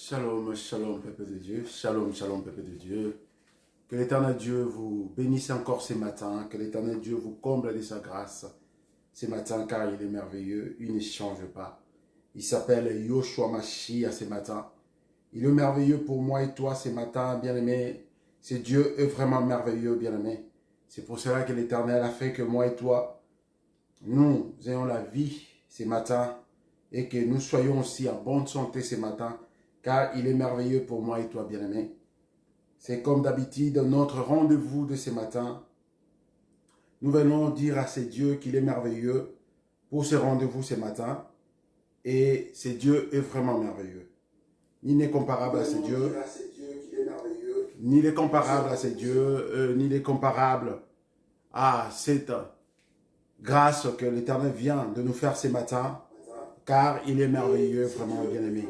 Shalom, shalom, peuple de Dieu. Shalom, shalom, peuple de Dieu. Que l'Éternel Dieu vous bénisse encore ce matin. Que l'Éternel Dieu vous comble de sa grâce ce matin, car il est merveilleux. Il ne change pas. Il s'appelle Yoshua Mashiach ce matin. Il est merveilleux pour moi et toi ce matin, bien-aimé. Ce Dieu est vraiment merveilleux, bien-aimé. C'est pour cela que l'Éternel a fait que moi et toi, nous ayons la vie ce matin et que nous soyons aussi en bonne santé ce matin, car il est merveilleux pour moi et toi, bien-aimé. C'est comme d'habitude notre rendez-vous de ce matin. Nous venons dire à ce Dieu qu'il est merveilleux pour ce rendez-vous ce matin. Et ce Dieu est vraiment merveilleux. Ni n'est comparable à ce Dieu, ni n'est comparable à ce Dieu, ni n'est comparable à cette grâce que l'Éternel vient de nous faire ce matin, car il est merveilleux, vraiment bien-aimé.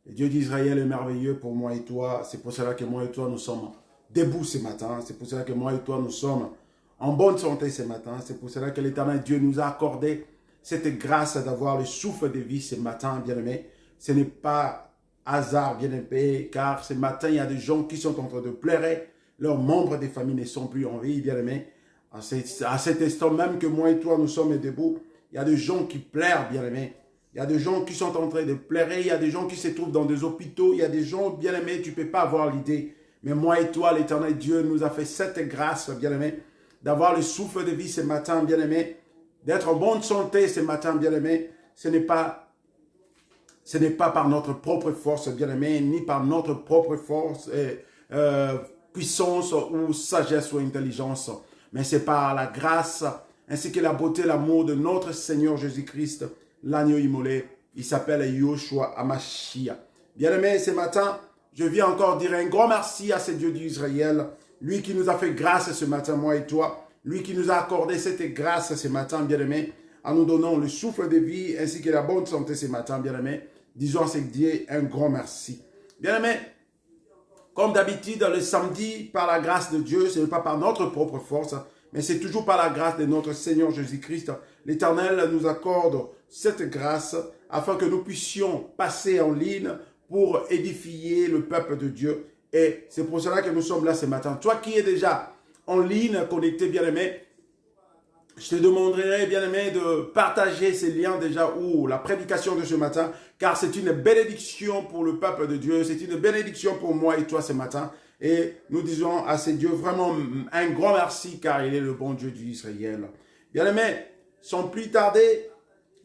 Le Dieu d'Israël est merveilleux pour moi et toi. C'est pour cela que moi et toi, nous sommes debout ce matin. C'est pour cela que moi et toi, nous sommes en bonne santé ce matin. C'est pour cela que l'Éternel Dieu nous a accordé cette grâce d'avoir le souffle de vie ce matin, bien-aimé. Ce n'est pas hasard, bien-aimé, car ce matin, il y a des gens qui sont en train de pleurer. Leurs membres des familles ne sont plus en vie, bien-aimé. À cet instant même que moi et toi, nous sommes debout, il y a des gens qui pleurent, bien-aimé. Il y a des gens qui sont en train de pleurer, il y a des gens qui se trouvent dans des hôpitaux, il y a des gens, bien-aimés, tu ne peux pas avoir l'idée. Mais moi et toi, l'Éternel Dieu nous a fait cette grâce, bien-aimé, d'avoir le souffle de vie ce matin, bien-aimé, d'être en bonne santé ce matin, bien-aimé. Ce n'est pas par notre propre force, bien-aimé, ni par notre propre force, puissance ou sagesse ou intelligence, mais c'est par la grâce ainsi que la beauté, l'amour de notre Seigneur Jésus-Christ, l'agneau immolé. Il s'appelle Yoshua Hamashiach. Bien-aimé, ce matin, je viens encore dire un grand merci à ce Dieu d'Israël, lui qui nous a fait grâce ce matin, moi et toi, lui qui nous a accordé cette grâce ce matin, bien-aimé, en nous donnant le souffle de vie ainsi que la bonne santé ce matin, bien-aimé. Disons à ce Dieu un grand merci. Bien-aimé, comme d'habitude, le samedi, par la grâce de Dieu, ce n'est pas par notre propre force, mais c'est toujours par la grâce de notre Seigneur Jésus-Christ. L'Éternel nous accorde cette grâce afin que nous puissions passer en ligne pour édifier le peuple de Dieu. Et c'est pour cela que nous sommes là ce matin. Toi qui es déjà en ligne, connecté, bien-aimé, je te demanderai, bien-aimé, de partager ces liens déjà ou la prédication de ce matin, car c'est une bénédiction pour le peuple de Dieu, c'est une bénédiction pour moi et toi ce matin. Et nous disons à ce Dieu vraiment un grand merci, car il est le bon Dieu d'Israël. Bien-aimé, sans plus tarder,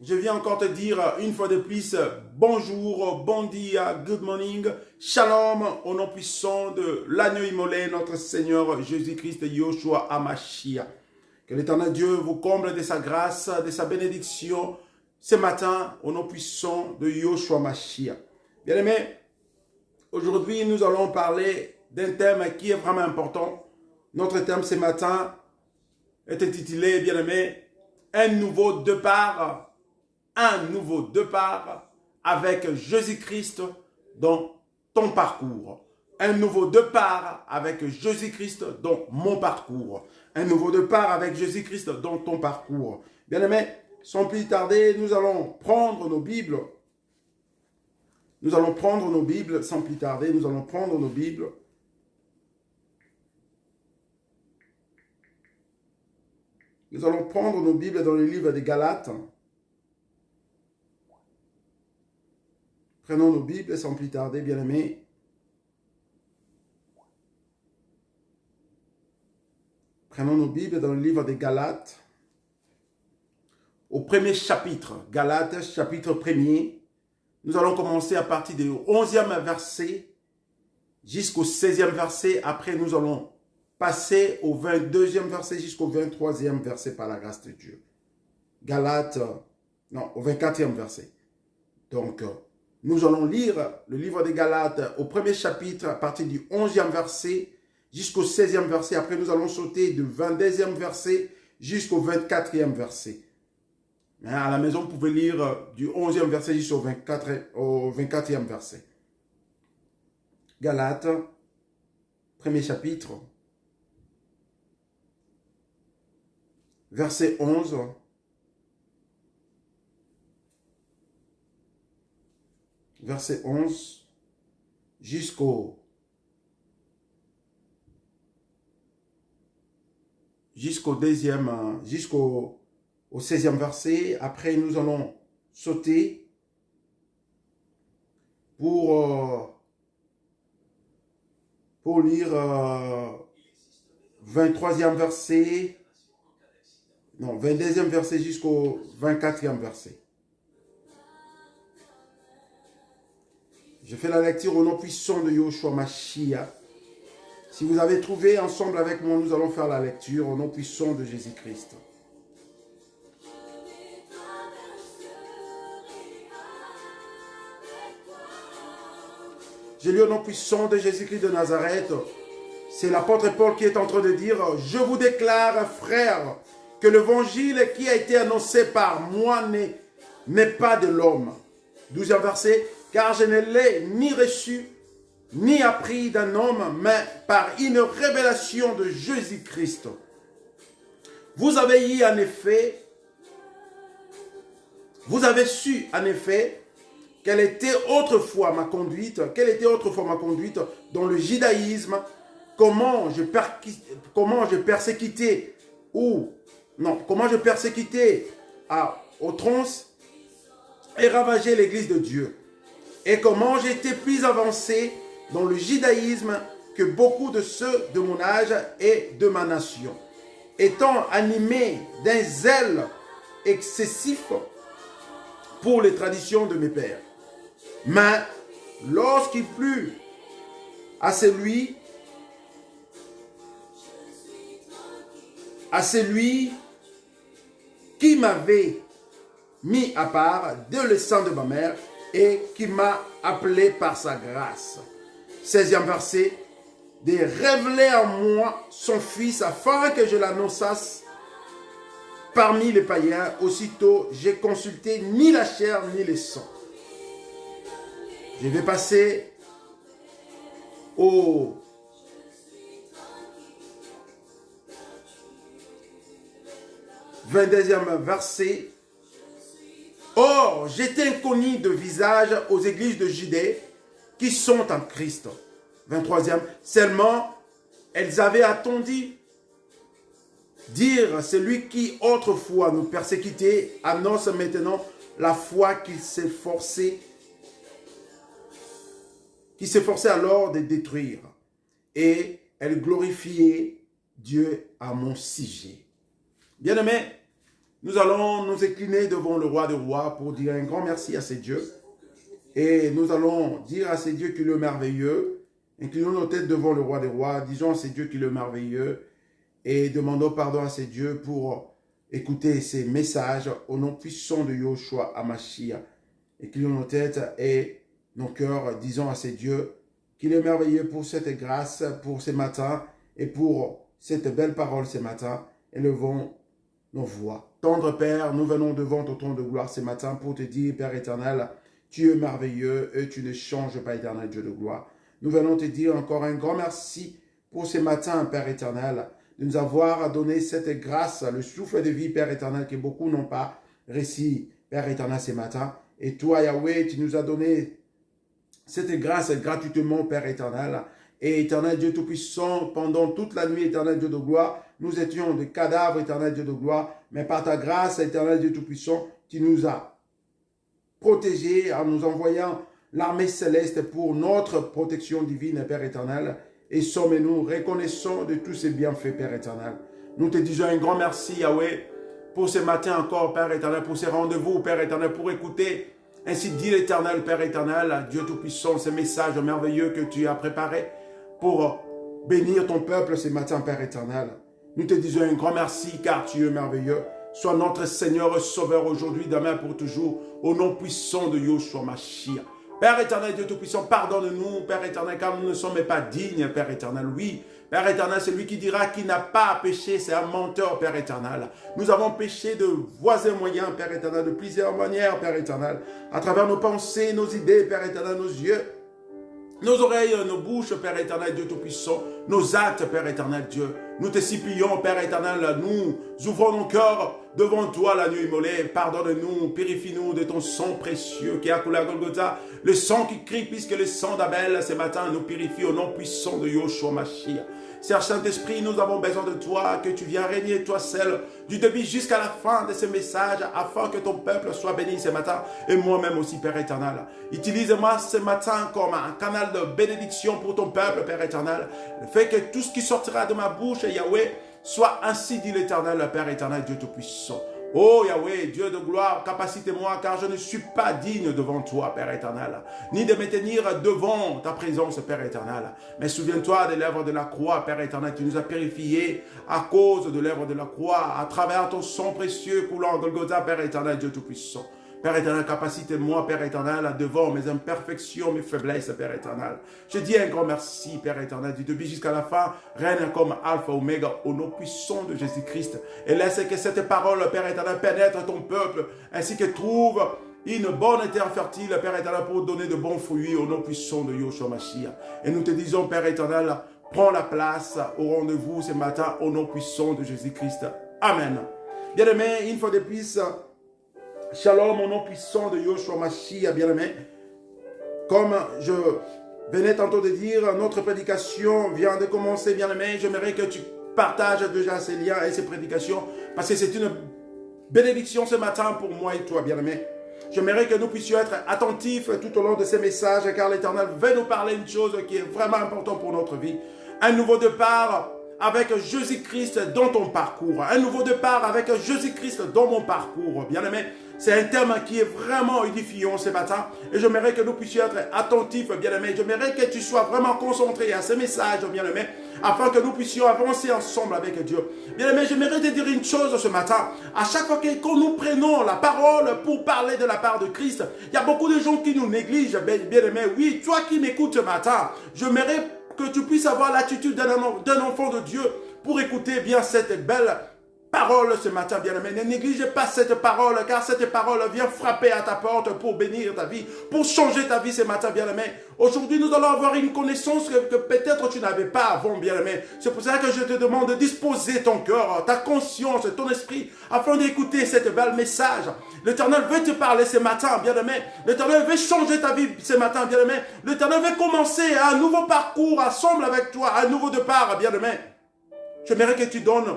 je viens encore te dire une fois de plus, bonjour, bon dia, good morning, shalom, au nom puissant de l'agneau immolé, notre Seigneur Jésus-Christ, Yoshua Hamashiach. Que l'Éternel Dieu vous comble de sa grâce, de sa bénédiction ce matin au nom puissant de Yoshua Mashiach. Bien-aimés, aujourd'hui nous allons parler d'un thème qui est vraiment important. Notre thème ce matin est intitulé, bien-aimés, un nouveau départ avec Jésus-Christ dans ton parcours. Un nouveau départ avec Jésus-Christ dans mon parcours. Un nouveau départ avec Jésus-Christ dans ton parcours. Bien-aimés, sans plus tarder, nous allons prendre nos Bibles. Nous allons prendre nos Bibles, sans plus tarder, nous allons prendre nos Bibles. Nous allons prendre nos Bibles dans le livre des Galates. Prenons nos Bibles, sans plus tarder, bien-aimés. Prenons nos Bibles dans le livre des Galates, au premier chapitre, Galates, chapitre 1er. Nous allons commencer à partir du 11e verset jusqu'au 16e verset. Après, nous allons passer au 22e verset jusqu'au 23e verset par la grâce de Dieu. Galates, non, au 24e verset. Donc, nous allons lire le livre des Galates au premier chapitre à partir du 11e verset jusqu'au 16e verset. Après, nous allons sauter du 22e verset jusqu'au 24e verset. À la maison, vous pouvez lire du 11e verset jusqu'au 24e verset. Galates, premier chapitre, verset 11. Verset 11. jusqu'au 16e verset. Après, nous allons sauter pour lire 23e verset, non, 22e verset jusqu'au 24e verset. Je fais la lecture au nom puissant de Yahushua Mashiach. Si vous avez trouvé ensemble avec moi, nous allons faire la lecture au nom puissant de Jésus-Christ. J'ai lu au nom puissant de Jésus-Christ de Nazareth. C'est l'apôtre Paul qui est en train de dire « Je vous déclare, frères, que l'évangile qui a été annoncé par moi n'est pas de l'homme. » 12e verset. « Car je ne l'ai ni reçu, ni appris d'un homme, mais par une révélation de Jésus-Christ. Vous avez su en effet quelle était autrefois ma conduite dans le judaïsme, comment je persécutais à outrance et ravageais l'église de Dieu, et comment j'étais plus avancé dans le judaïsme que beaucoup de ceux de mon âge et de ma nation, étant animé d'un zèle excessif pour les traditions de mes pères. Mais lorsqu'il plut à celui qui m'avait mis à part dès le sang de ma mère et qui m'a appelé par sa grâce. 16e verset. De révéler en moi son fils afin que je l'annonçasse parmi les païens. Aussitôt, j'ai consulté ni la chair ni le sang. Je vais passer au 22e verset. Or, j'étais inconnu de visage aux églises de Judée qui sont en Christ. 23e. Seulement, elles avaient attendu dire celui qui autrefois nous persécutait annonce maintenant la foi qu'il s'efforçait alors de détruire. Et elles glorifiaient Dieu à mon sujet. Bien-aimés, nous allons nous incliner devant le roi des rois pour dire un grand merci à ces dieux. Et nous allons dire à ces dieux qu'il est merveilleux. Inclinons nos têtes devant le roi des rois. Disons à ces dieux qu'il est merveilleux. Et demandons pardon à ces dieux pour écouter ces messages au nom puissant de Yahushua HaMashiach. Inclinons nos têtes et nos cœurs. Disons à ces dieux qu'il est merveilleux pour cette grâce, pour ce matin et pour cette belle parole ce matin. Élevons nos voix. Tendre Père, nous venons devant ton trône de gloire ce matin pour te dire, Père éternel, tu es merveilleux et tu ne changes pas, éternel Dieu de gloire. Nous venons te dire encore un grand merci pour ce matin, Père éternel, de nous avoir donné cette grâce, le souffle de vie, Père éternel, que beaucoup n'ont pas reçu, Père éternel, ce matin. Et toi, Yahweh, tu nous as donné cette grâce gratuitement, Père éternel. Et éternel Dieu Tout-Puissant, pendant toute la nuit, éternel Dieu de gloire, nous étions des cadavres, éternel Dieu de gloire, mais par ta grâce, éternel Dieu Tout-Puissant, tu nous as protégés en nous envoyant l'armée céleste pour notre protection divine, Père éternel. Et sommes-nous reconnaissants de tous ces bienfaits, Père éternel. Nous te disons un grand merci, Yahweh, pour ce matin encore, Père éternel, pour ces rendez-vous, Père éternel, pour écouter, ainsi dit l'Éternel, Père éternel, Dieu Tout-Puissant, ce message merveilleux que tu as préparé pour bénir ton peuple ce matin, Père éternel. Nous te disons un grand merci, car tu es merveilleux. Sois notre Seigneur et Sauveur aujourd'hui, demain pour toujours, au nom puissant de Yahushua Mashiach. Père éternel, Dieu Tout-Puissant, pardonne-nous, Père éternel, car nous ne sommes pas dignes, Père éternel. Oui, Père éternel, celui qui dira qu'il n'a pas péché, c'est un menteur, Père éternel. Nous avons péché de voies et moyens, Père éternel, de plusieurs manières, Père éternel, à travers nos pensées, nos idées, Père éternel, nos yeux, nos oreilles, nos bouches, Père éternel, Dieu Tout-Puissant, nos actes, Père éternel, Dieu. Nous te supplions, Père éternel, nous ouvrons nos cœurs devant toi la nuit immolée. Pardonne-nous, purifie-nous de ton sang précieux qui a coulé à Golgotha. Le sang qui crie, puisque le sang d'Abel ce matin nous purifie au nom puissant de Yoshua Mashiach. Seigneur Saint-Esprit, nous avons besoin de toi, que tu viens régner, toi seul, du début jusqu'à la fin de ce message, afin que ton peuple soit béni ce matin, et moi-même aussi, Père éternel. Utilise-moi ce matin comme un canal de bénédiction pour ton peuple, Père éternel. Fais que tout ce qui sortira de ma bouche, Yahweh, soit ainsi dit l'Éternel, Père éternel, Dieu Tout-Puissant. Oh Yahweh, Dieu de gloire, capacite-moi, car je ne suis pas digne devant toi, Père éternel, ni de me tenir devant ta présence, Père éternel. Mais souviens-toi des lèvres de la croix, Père éternel, tu nous as purifiés à cause de l'œuvre de la croix, à travers ton sang précieux coulant de Golgotha, Père éternel, Dieu Tout-Puissant. Père éternel, capacite-moi, Père éternel, devant mes imperfections, mes faiblesses, Père éternel. Je dis un grand merci, Père éternel, du début jusqu'à la fin, règne comme Alpha, Oméga, au nom puissant de Jésus-Christ. Et laisse que cette parole, Père éternel, pénètre ton peuple, ainsi que trouve une bonne terre fertile, Père éternel, pour donner de bons fruits, au nom puissant de Yoshua Mashiach. Et nous te disons, Père éternel, prends la place au rendez-vous ce matin, au nom puissant de Jésus-Christ. Amen. Bien-aimés, une fois de plus, Shalom au nom puissant de Yoshua Mashiach, bien-aimé. Comme je venais tantôt de dire, notre prédication vient de commencer, bien-aimé. J'aimerais que tu partages déjà ces liens et ces prédications, parce que c'est une bénédiction ce matin pour moi et toi, bien-aimé. J'aimerais que nous puissions être attentifs tout au long de ces messages, car l'Éternel veut nous parler une chose qui est vraiment importante pour notre vie. Un nouveau départ avec Jésus-Christ dans ton parcours. Un nouveau départ avec Jésus-Christ dans mon parcours. Bien-aimé, c'est un thème qui est vraiment édifiant ce matin. Et j'aimerais que nous puissions être attentifs, bien-aimé. J'aimerais que tu sois vraiment concentré à ce message, bien-aimé, afin que nous puissions avancer ensemble avec Dieu. Bien-aimé, j'aimerais te dire une chose ce matin. À chaque fois que nous prenons la parole pour parler de la part de Christ, il y a beaucoup de gens qui nous négligent, bien-aimé. Oui, toi qui m'écoutes ce matin, j'aimerais que tu puisses avoir l'attitude d'un enfant de Dieu pour écouter bien cette belle parole ce matin, bien-aimé. Ne négligez pas cette parole, car cette parole vient frapper à ta porte pour bénir ta vie, pour changer ta vie ce matin, bien-aimé. Aujourd'hui, nous allons avoir une connaissance que peut-être tu n'avais pas avant, bien-aimé. C'est pour ça que je te demande de disposer ton cœur, ta conscience, ton esprit, afin d'écouter cette belle message. L'Éternel veut te parler ce matin, bien-aimé. L'Éternel veut changer ta vie ce matin, bien-aimé. L'Éternel veut commencer un nouveau parcours ensemble avec toi, un nouveau départ, bien-aimé. J'aimerais que tu donnes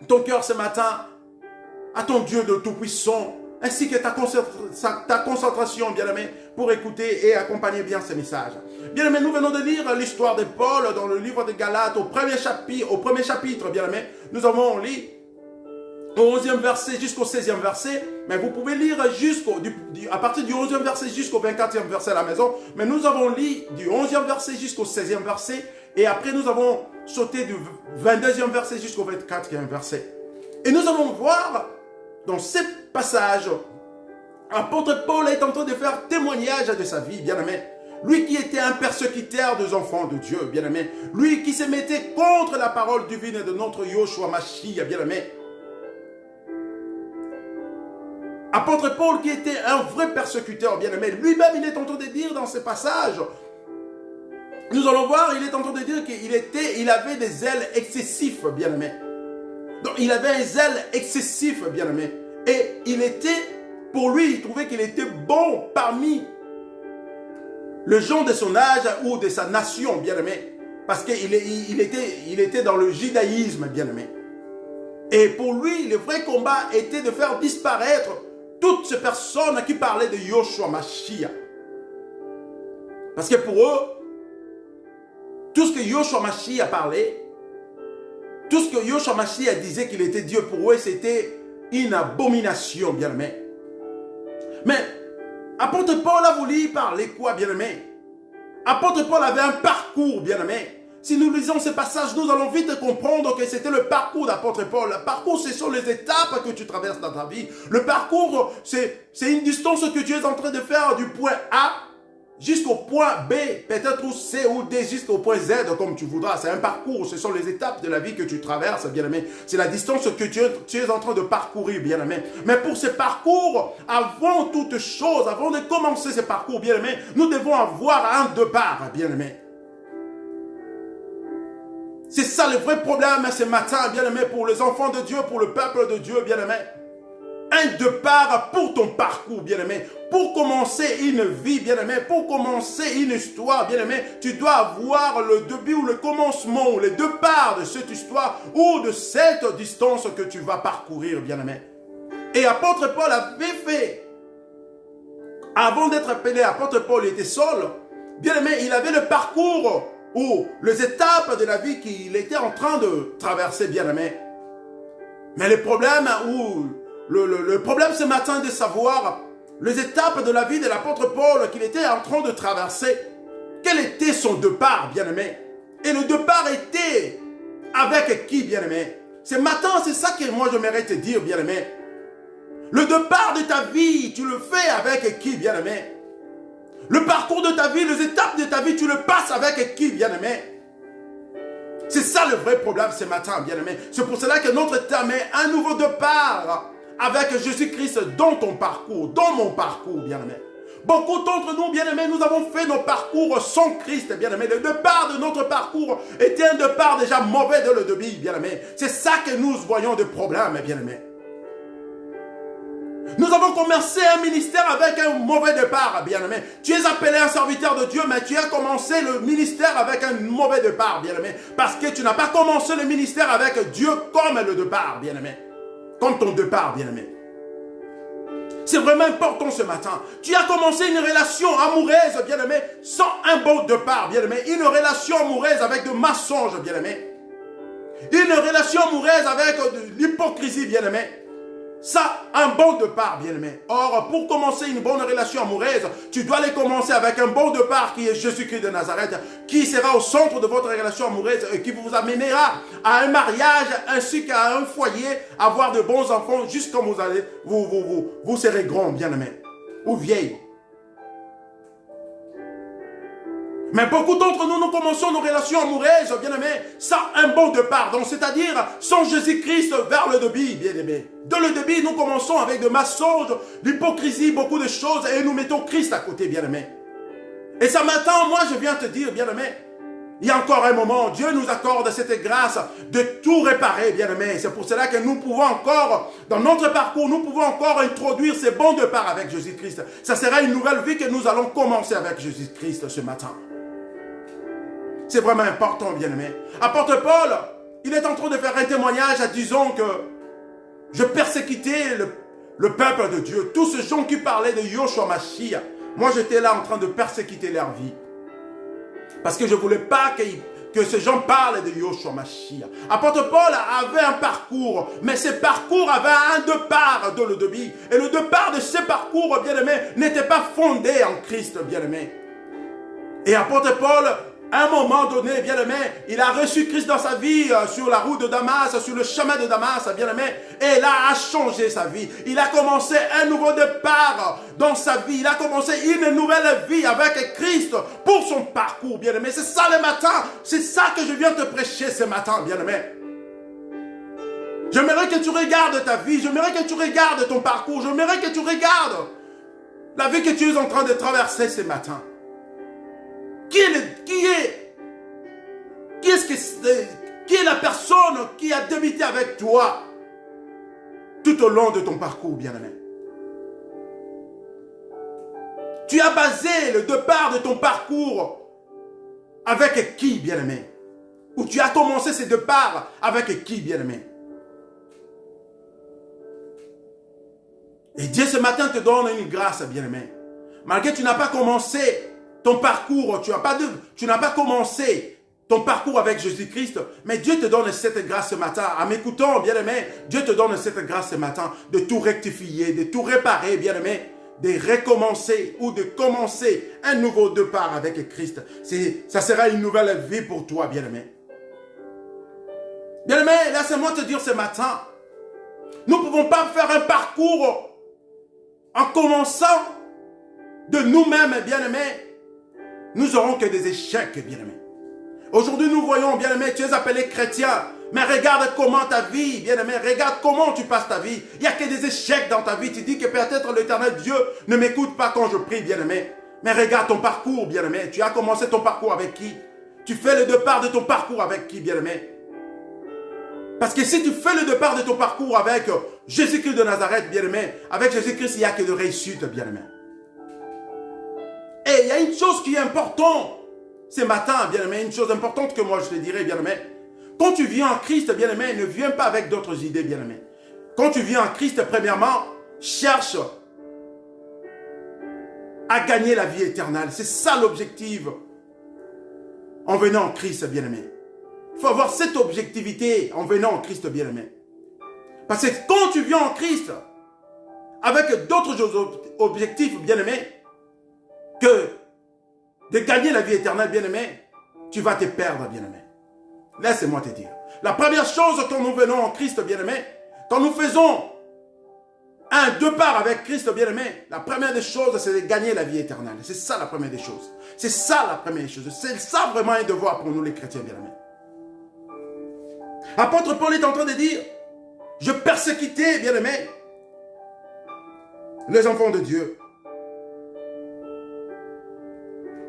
ton cœur ce matin à ton Dieu de Tout-Puissant, ainsi que ta concentration, bien-aimé, pour écouter et accompagner bien ce message. Bien-aimé, nous venons de lire l'histoire de Paul dans le livre de Galates, au premier chapitre, bien-aimé. Nous avons lu au 11e verset jusqu'au 16e verset, mais vous pouvez lire à partir du 11e verset jusqu'au 24e verset à la maison, mais nous avons lu du 11e verset jusqu'au 16e verset, et après nous avons sauté du 22e verset jusqu'au 24e verset. Et nous allons voir dans ce passage, l'apôtre Paul est en train de faire témoignage de sa vie, bien-aimé. Lui qui était un persécuteur des enfants de Dieu, bien-aimé. Lui qui se mettait contre la parole divine de notre Yoshua Mashiach, bien-aimé. Apôtre Paul qui était un vrai persécuteur, bien-aimé. Lui-même, il est en train de dire dans ce passage, nous allons voir, il est en train de dire qu'il avait des zèles excessifs, bien-aimé. Donc, il avait un zèle excessif, bien-aimé. Et pour lui, il trouvait qu'il était bon parmi le gens de son âge ou de sa nation, bien-aimé. Parce qu'il était dans le judaïsme, bien-aimé. Et pour lui, le vrai combat était de faire disparaître toutes ces personnes qui parlaient de Yoshua Mashiach. Parce que pour eux, tout ce que Yoshua Mashiach parlait, tout ce que Yoshua Mashiach disait qu'il était Dieu, pour eux, c'était une abomination, bien-aimé. Mais, apôtre Paul a voulu parler quoi, bien-aimé? Apôtre Paul avait un parcours, bien-aimé. Si nous lisons ce passage, nous allons vite comprendre que c'était le parcours d'apôtre Paul. Le parcours, ce sont les étapes que tu traverses dans ta vie. Le parcours, c'est une distance que tu es en train de faire du point A jusqu'au point B, peut-être ou C ou D, jusqu'au point Z, comme tu voudras. C'est un parcours, ce sont les étapes de la vie que tu traverses, bien-aimé. C'est la distance que tu es en train de parcourir, bien-aimé. Mais pour ce parcours, avant toute chose, avant de commencer ce parcours, bien-aimé, nous devons avoir un départ, bien-aimé. C'est ça le vrai problème ce matin, bien-aimé, pour les enfants de Dieu, pour le peuple de Dieu, bien-aimé. Un départ pour ton parcours, bien-aimé. Pour commencer une vie, bien-aimé, pour commencer une histoire, bien-aimé, tu dois avoir le début ou le commencement, ou les deux parts de cette histoire ou de cette distance que tu vas parcourir, bien-aimé. Et apôtre Paul avait fait, avant d'être appelé apôtre Paul, il était seul, bien-aimé, il avait le parcours ou les étapes de la vie qu'il était en train de traverser, bien-aimé. Mais le problème le problème ce matin de savoir les étapes de la vie de l'apôtre Paul qu'il était en train de traverser. Quel était son départ, bien-aimé? Et le départ était avec qui, bien-aimé? Ce matin, c'est ça que moi j'aimerais te dire, bien-aimé. Le départ de ta vie, tu le fais avec qui, bien-aimé? Le parcours de ta vie, les étapes de ta vie, tu le passes avec qui, bien-aimé? C'est ça le vrai problème ce matin, bien-aimé. C'est pour cela que notre terme est un nouveau départ avec Jésus-Christ dans ton parcours, dans mon parcours, bien-aimé. Beaucoup d'entre nous, bien-aimés, nous avons fait nos parcours sans Christ, bien-aimé. Le départ de notre parcours était un départ déjà mauvais de le début, bien-aimé. C'est ça que nous voyons de problème, bien-aimé. Nous avons commencé un ministère avec un mauvais départ, bien-aimé. Tu es appelé un serviteur de Dieu, mais tu as commencé le ministère avec un mauvais départ, bien-aimé. Parce que tu n'as pas commencé le ministère avec Dieu comme le départ, bien-aimé. Comme ton départ, bien-aimé. C'est vraiment important ce matin. Tu as commencé une relation amoureuse, bien-aimé, sans un bon départ, bien-aimé. Une relation amoureuse avec de mensonges, bien-aimé. Une relation amoureuse avec de l'hypocrisie, bien-aimé. Ça, un bon départ, bien-aimé. Or, pour commencer une bonne relation amoureuse, tu dois les commencer avec un bon départ qui est Jésus-Christ de Nazareth, qui sera au centre de votre relation amoureuse et qui vous amènera à un mariage ainsi qu'à un foyer, avoir de bons enfants, juste comme vous allez, vous serez grand, bien-aimé, ou vieille. Mais beaucoup d'entre nous, nous commençons nos relations amoureuses, bien-aimés, sans un bon départ. Donc, c'est-à-dire, sans Jésus-Christ vers le début, bien-aimés. De le début, nous commençons avec de mensonges, l'hypocrisie, beaucoup de choses, et nous mettons Christ à côté, bien-aimés. Et ça maintenant, moi, je viens te dire, bien-aimés, il y a encore un moment, Dieu nous accorde cette grâce de tout réparer, bien-aimés. C'est pour cela que nous pouvons encore, dans notre parcours, nous pouvons encore introduire ces bons départs avec Jésus-Christ. Ça sera une nouvelle vie que nous allons commencer avec Jésus-Christ ce matin. C'est vraiment important, bien-aimé. Apôtre Paul, il est en train de faire un témoignage en disant que je persécutais le peuple de Dieu. Tous ces gens qui parlaient de Yoshua Mashiach, moi j'étais là en train de persécuter leur vie. Parce que je ne voulais pas que ces gens parlent de Yoshua Mashiach. Apôtre Paul avait un parcours, mais ce parcours avait un départ de le début. Et le départ de ce parcours, bien-aimé, n'était pas fondé en Christ, bien-aimé. Et apôtre Paul, à un moment donné, bien-aimé, il a reçu Christ dans sa vie sur la route de Damas, sur le chemin de Damas, bien-aimé, et là a changé sa vie. Il a commencé un nouveau départ dans sa vie. Il a commencé une nouvelle vie avec Christ pour son parcours, bien-aimé. C'est ça le matin, c'est ça que je viens te prêcher ce matin, bien-aimé. J'aimerais que tu regardes ta vie, j'aimerais que tu regardes ton parcours, j'aimerais que tu regardes la vie que tu es en train de traverser ce matin. Qui est la personne qui a débuté avec toi tout au long de ton parcours, bien-aimé? Tu as basé le départ de ton parcours avec qui, bien-aimé? Ou tu as commencé ce départ avec qui, bien-aimé? Et Dieu ce matin te donne une grâce, bien-aimé. Malgré que tu n'as pas commencé ton parcours, tu n'as pas commencé ton parcours avec Jésus-Christ, mais Dieu te donne cette grâce ce matin. En m'écoutant, bien-aimé, Dieu te donne cette grâce ce matin de tout rectifier, de tout réparer, bien-aimé, de recommencer ou de commencer un nouveau départ avec Christ. Ça sera une nouvelle vie pour toi, bien-aimé. Bien-aimé, laisse-moi te dire ce matin, nous ne pouvons pas faire un parcours en commençant de nous-mêmes, bien-aimés. Nous n'aurons que des échecs, bien-aimés. Aujourd'hui, nous voyons, bien-aimé, tu es appelé chrétien. Mais regarde comment ta vie, bien-aimé, regarde comment tu passes ta vie. Il n'y a que des échecs dans ta vie. Tu dis que peut-être l'Éternel Dieu ne m'écoute pas quand je prie, bien-aimé. Mais regarde ton parcours, bien-aimé. Tu as commencé ton parcours avec qui? tu fais le départ de ton parcours avec qui, bien-aimé? Parce que si tu fais le départ de ton parcours avec Jésus-Christ de Nazareth, bien-aimé, avec Jésus-Christ, il n'y a que de réussite, bien-aimé. Et il y a une chose qui est importante ce matin, bien-aimé, une chose importante que moi je te dirais, bien-aimé. Quand tu viens en Christ, bien-aimé, ne viens pas avec d'autres idées, bien-aimé. Quand tu viens en Christ, premièrement, cherche à gagner la vie éternelle. C'est ça l'objectif en venant en Christ, bien-aimé. Il faut avoir cette objectivité en venant en Christ, bien-aimé. Parce que quand tu viens en Christ, avec d'autres objectifs, bien-aimé, que de gagner la vie éternelle, bien-aimé, tu vas te perdre, bien-aimé. Laisse-moi te dire. La première chose quand nous venons en Christ, bien-aimé, quand nous faisons un départ avec Christ, bien-aimé, la première des choses, c'est de gagner la vie éternelle. C'est ça la première des choses. C'est ça la première des choses. C'est ça vraiment un devoir pour nous les chrétiens, bien-aimés. Apôtre Paul est en train de dire, je persécutais, bien-aimé, les enfants de Dieu.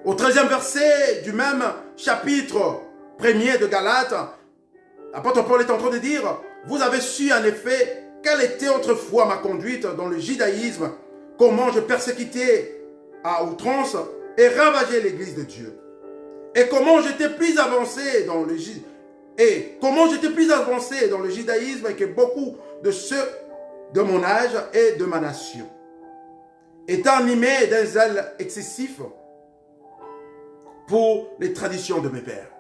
Au 13e verset du même chapitre 1er de Galates, l'apôtre Paul est en train de dire, vous avez su en effet quelle était autrefois ma conduite dans le judaïsme, comment je persécutais à outrance et ravageais l'église de Dieu. Et comment j'étais plus avancé dans le judaïsme que beaucoup de ceux de mon âge et de ma nation. Étant animé d'un zèle excessif pour les traditions de mes pères.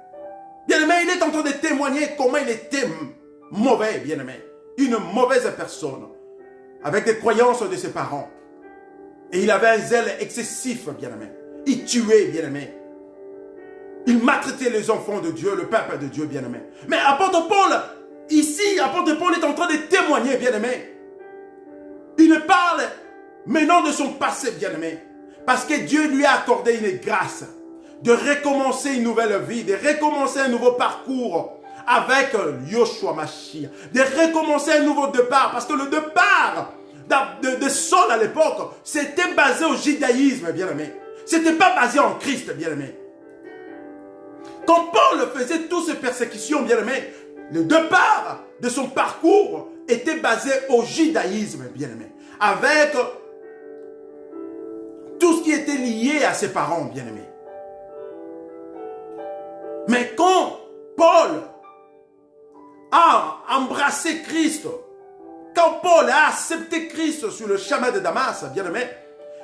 Bien-aimé, il est en train de témoigner comment il était mauvais, bien-aimé. Une mauvaise personne, avec des croyances de ses parents. Et il avait un zèle excessif, bien-aimé. Il tuait, bien-aimé. Il maltraitait les enfants de Dieu, le peuple de Dieu, bien-aimé. Mais apôtre Paul, ici, apôtre Paul est en train de témoigner, bien-aimé. Il parle maintenant de son passé, bien-aimé. Parce que Dieu lui a accordé une grâce de recommencer une nouvelle vie, de recommencer un nouveau parcours avec Yoshua Mashiach, de recommencer un nouveau départ, parce que le départ de Saul à l'époque, c'était basé au judaïsme, bien-aimé. C'était pas basé en Christ, bien-aimé. Quand Paul faisait toutes ces persécutions, bien-aimé, le départ de son parcours était basé au judaïsme, bien-aimé, avec tout ce qui était lié à ses parents, bien-aimés. Mais quand Paul a embrassé Christ, quand Paul a accepté Christ sur le chemin de Damas, bien-aimé,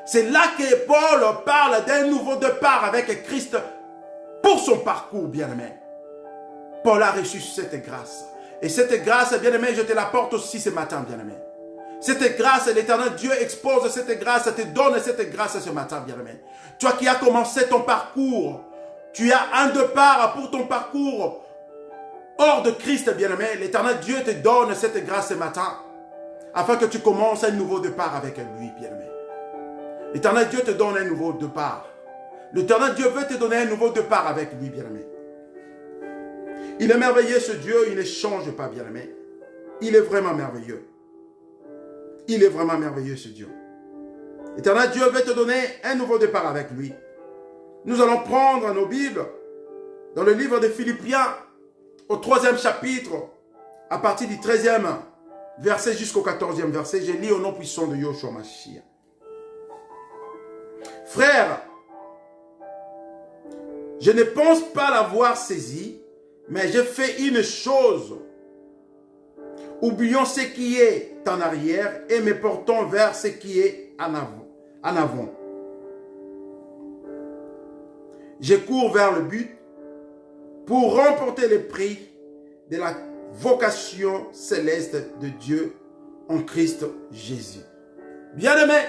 c'est là que Paul parle d'un nouveau départ avec Christ pour son parcours, bien-aimé. Paul a reçu cette grâce. Et cette grâce, bien-aimé, je te l'apporte aussi ce matin, bien-aimé. Cette grâce, l'Éternel Dieu expose cette grâce, te donne cette grâce ce matin, bien-aimé. Toi qui as commencé ton parcours, tu as un départ pour ton parcours hors de Christ, bien-aimé. L'Éternel Dieu te donne cette grâce ce matin, afin que tu commences un nouveau départ avec lui, bien-aimé. L'Éternel Dieu te donne un nouveau départ. L'Éternel Dieu veut te donner un nouveau départ avec lui, bien-aimé. Il est merveilleux ce Dieu, il ne change pas, bien-aimé. Il est vraiment merveilleux. Il est vraiment merveilleux ce Dieu. L'Éternel Dieu veut te donner un nouveau départ avec lui. Nous allons prendre nos Bibles dans le livre de Philippiens, au 3e chapitre, à partir du 13e verset jusqu'au 14e verset. Je lis au nom puissant de Yoshua Mashiach. Frères, je ne pense pas l'avoir saisi, mais je fais une chose. Oublions ce qui est en arrière et me portons vers ce qui est en avant. Je cours vers le but pour remporter le prix de la vocation céleste de Dieu en Christ Jésus. Bien-aimé,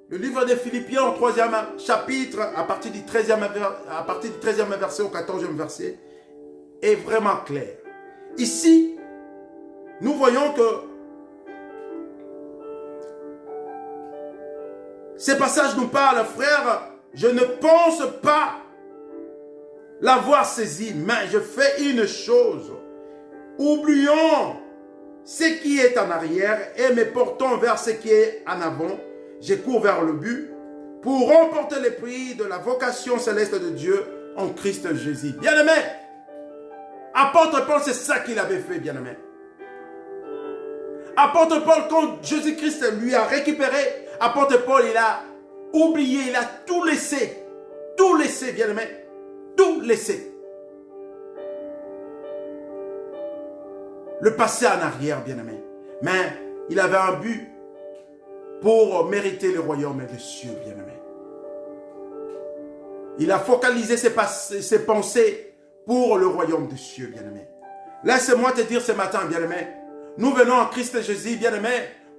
le livre des Philippiens au 3e chapitre, à partir du 13e verset au 14e verset, est vraiment clair. Ici, nous voyons que ces passages nous parlent, frère, je ne pense pas l'avoir saisi, mais je fais une chose. Oublions ce qui est en arrière et me portons vers ce qui est en avant. Je cours vers le but pour remporter le prix de la vocation céleste de Dieu en Christ Jésus. Bien-aimé, apôtre Paul, c'est ça qu'il avait fait, bien-aimé. Apôtre Paul, quand Jésus-Christ lui a récupéré, apôtre Paul, il a oublié, il a tout laissé, bien-aimé, tout laissé. Le passé en arrière, bien-aimé. Mais il avait un but pour mériter le royaume des cieux, bien-aimé. Il a focalisé ses pensées pour le royaume des cieux, bien-aimé. Laisse-moi te dire ce matin, bien-aimé, nous venons en Christ Jésus, bien-aimé,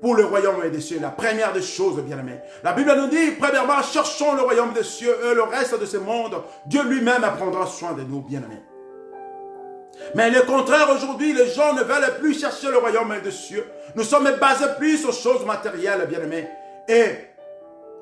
pour le royaume des cieux. La première des choses, bien-aimé. La Bible nous dit, premièrement, cherchons le royaume des cieux et le reste de ce monde, Dieu lui-même prendra soin de nous, bien-aimé. Mais le contraire, aujourd'hui, les gens ne veulent plus chercher le royaume des cieux. Nous sommes basés plus aux choses matérielles, bien-aimés. Et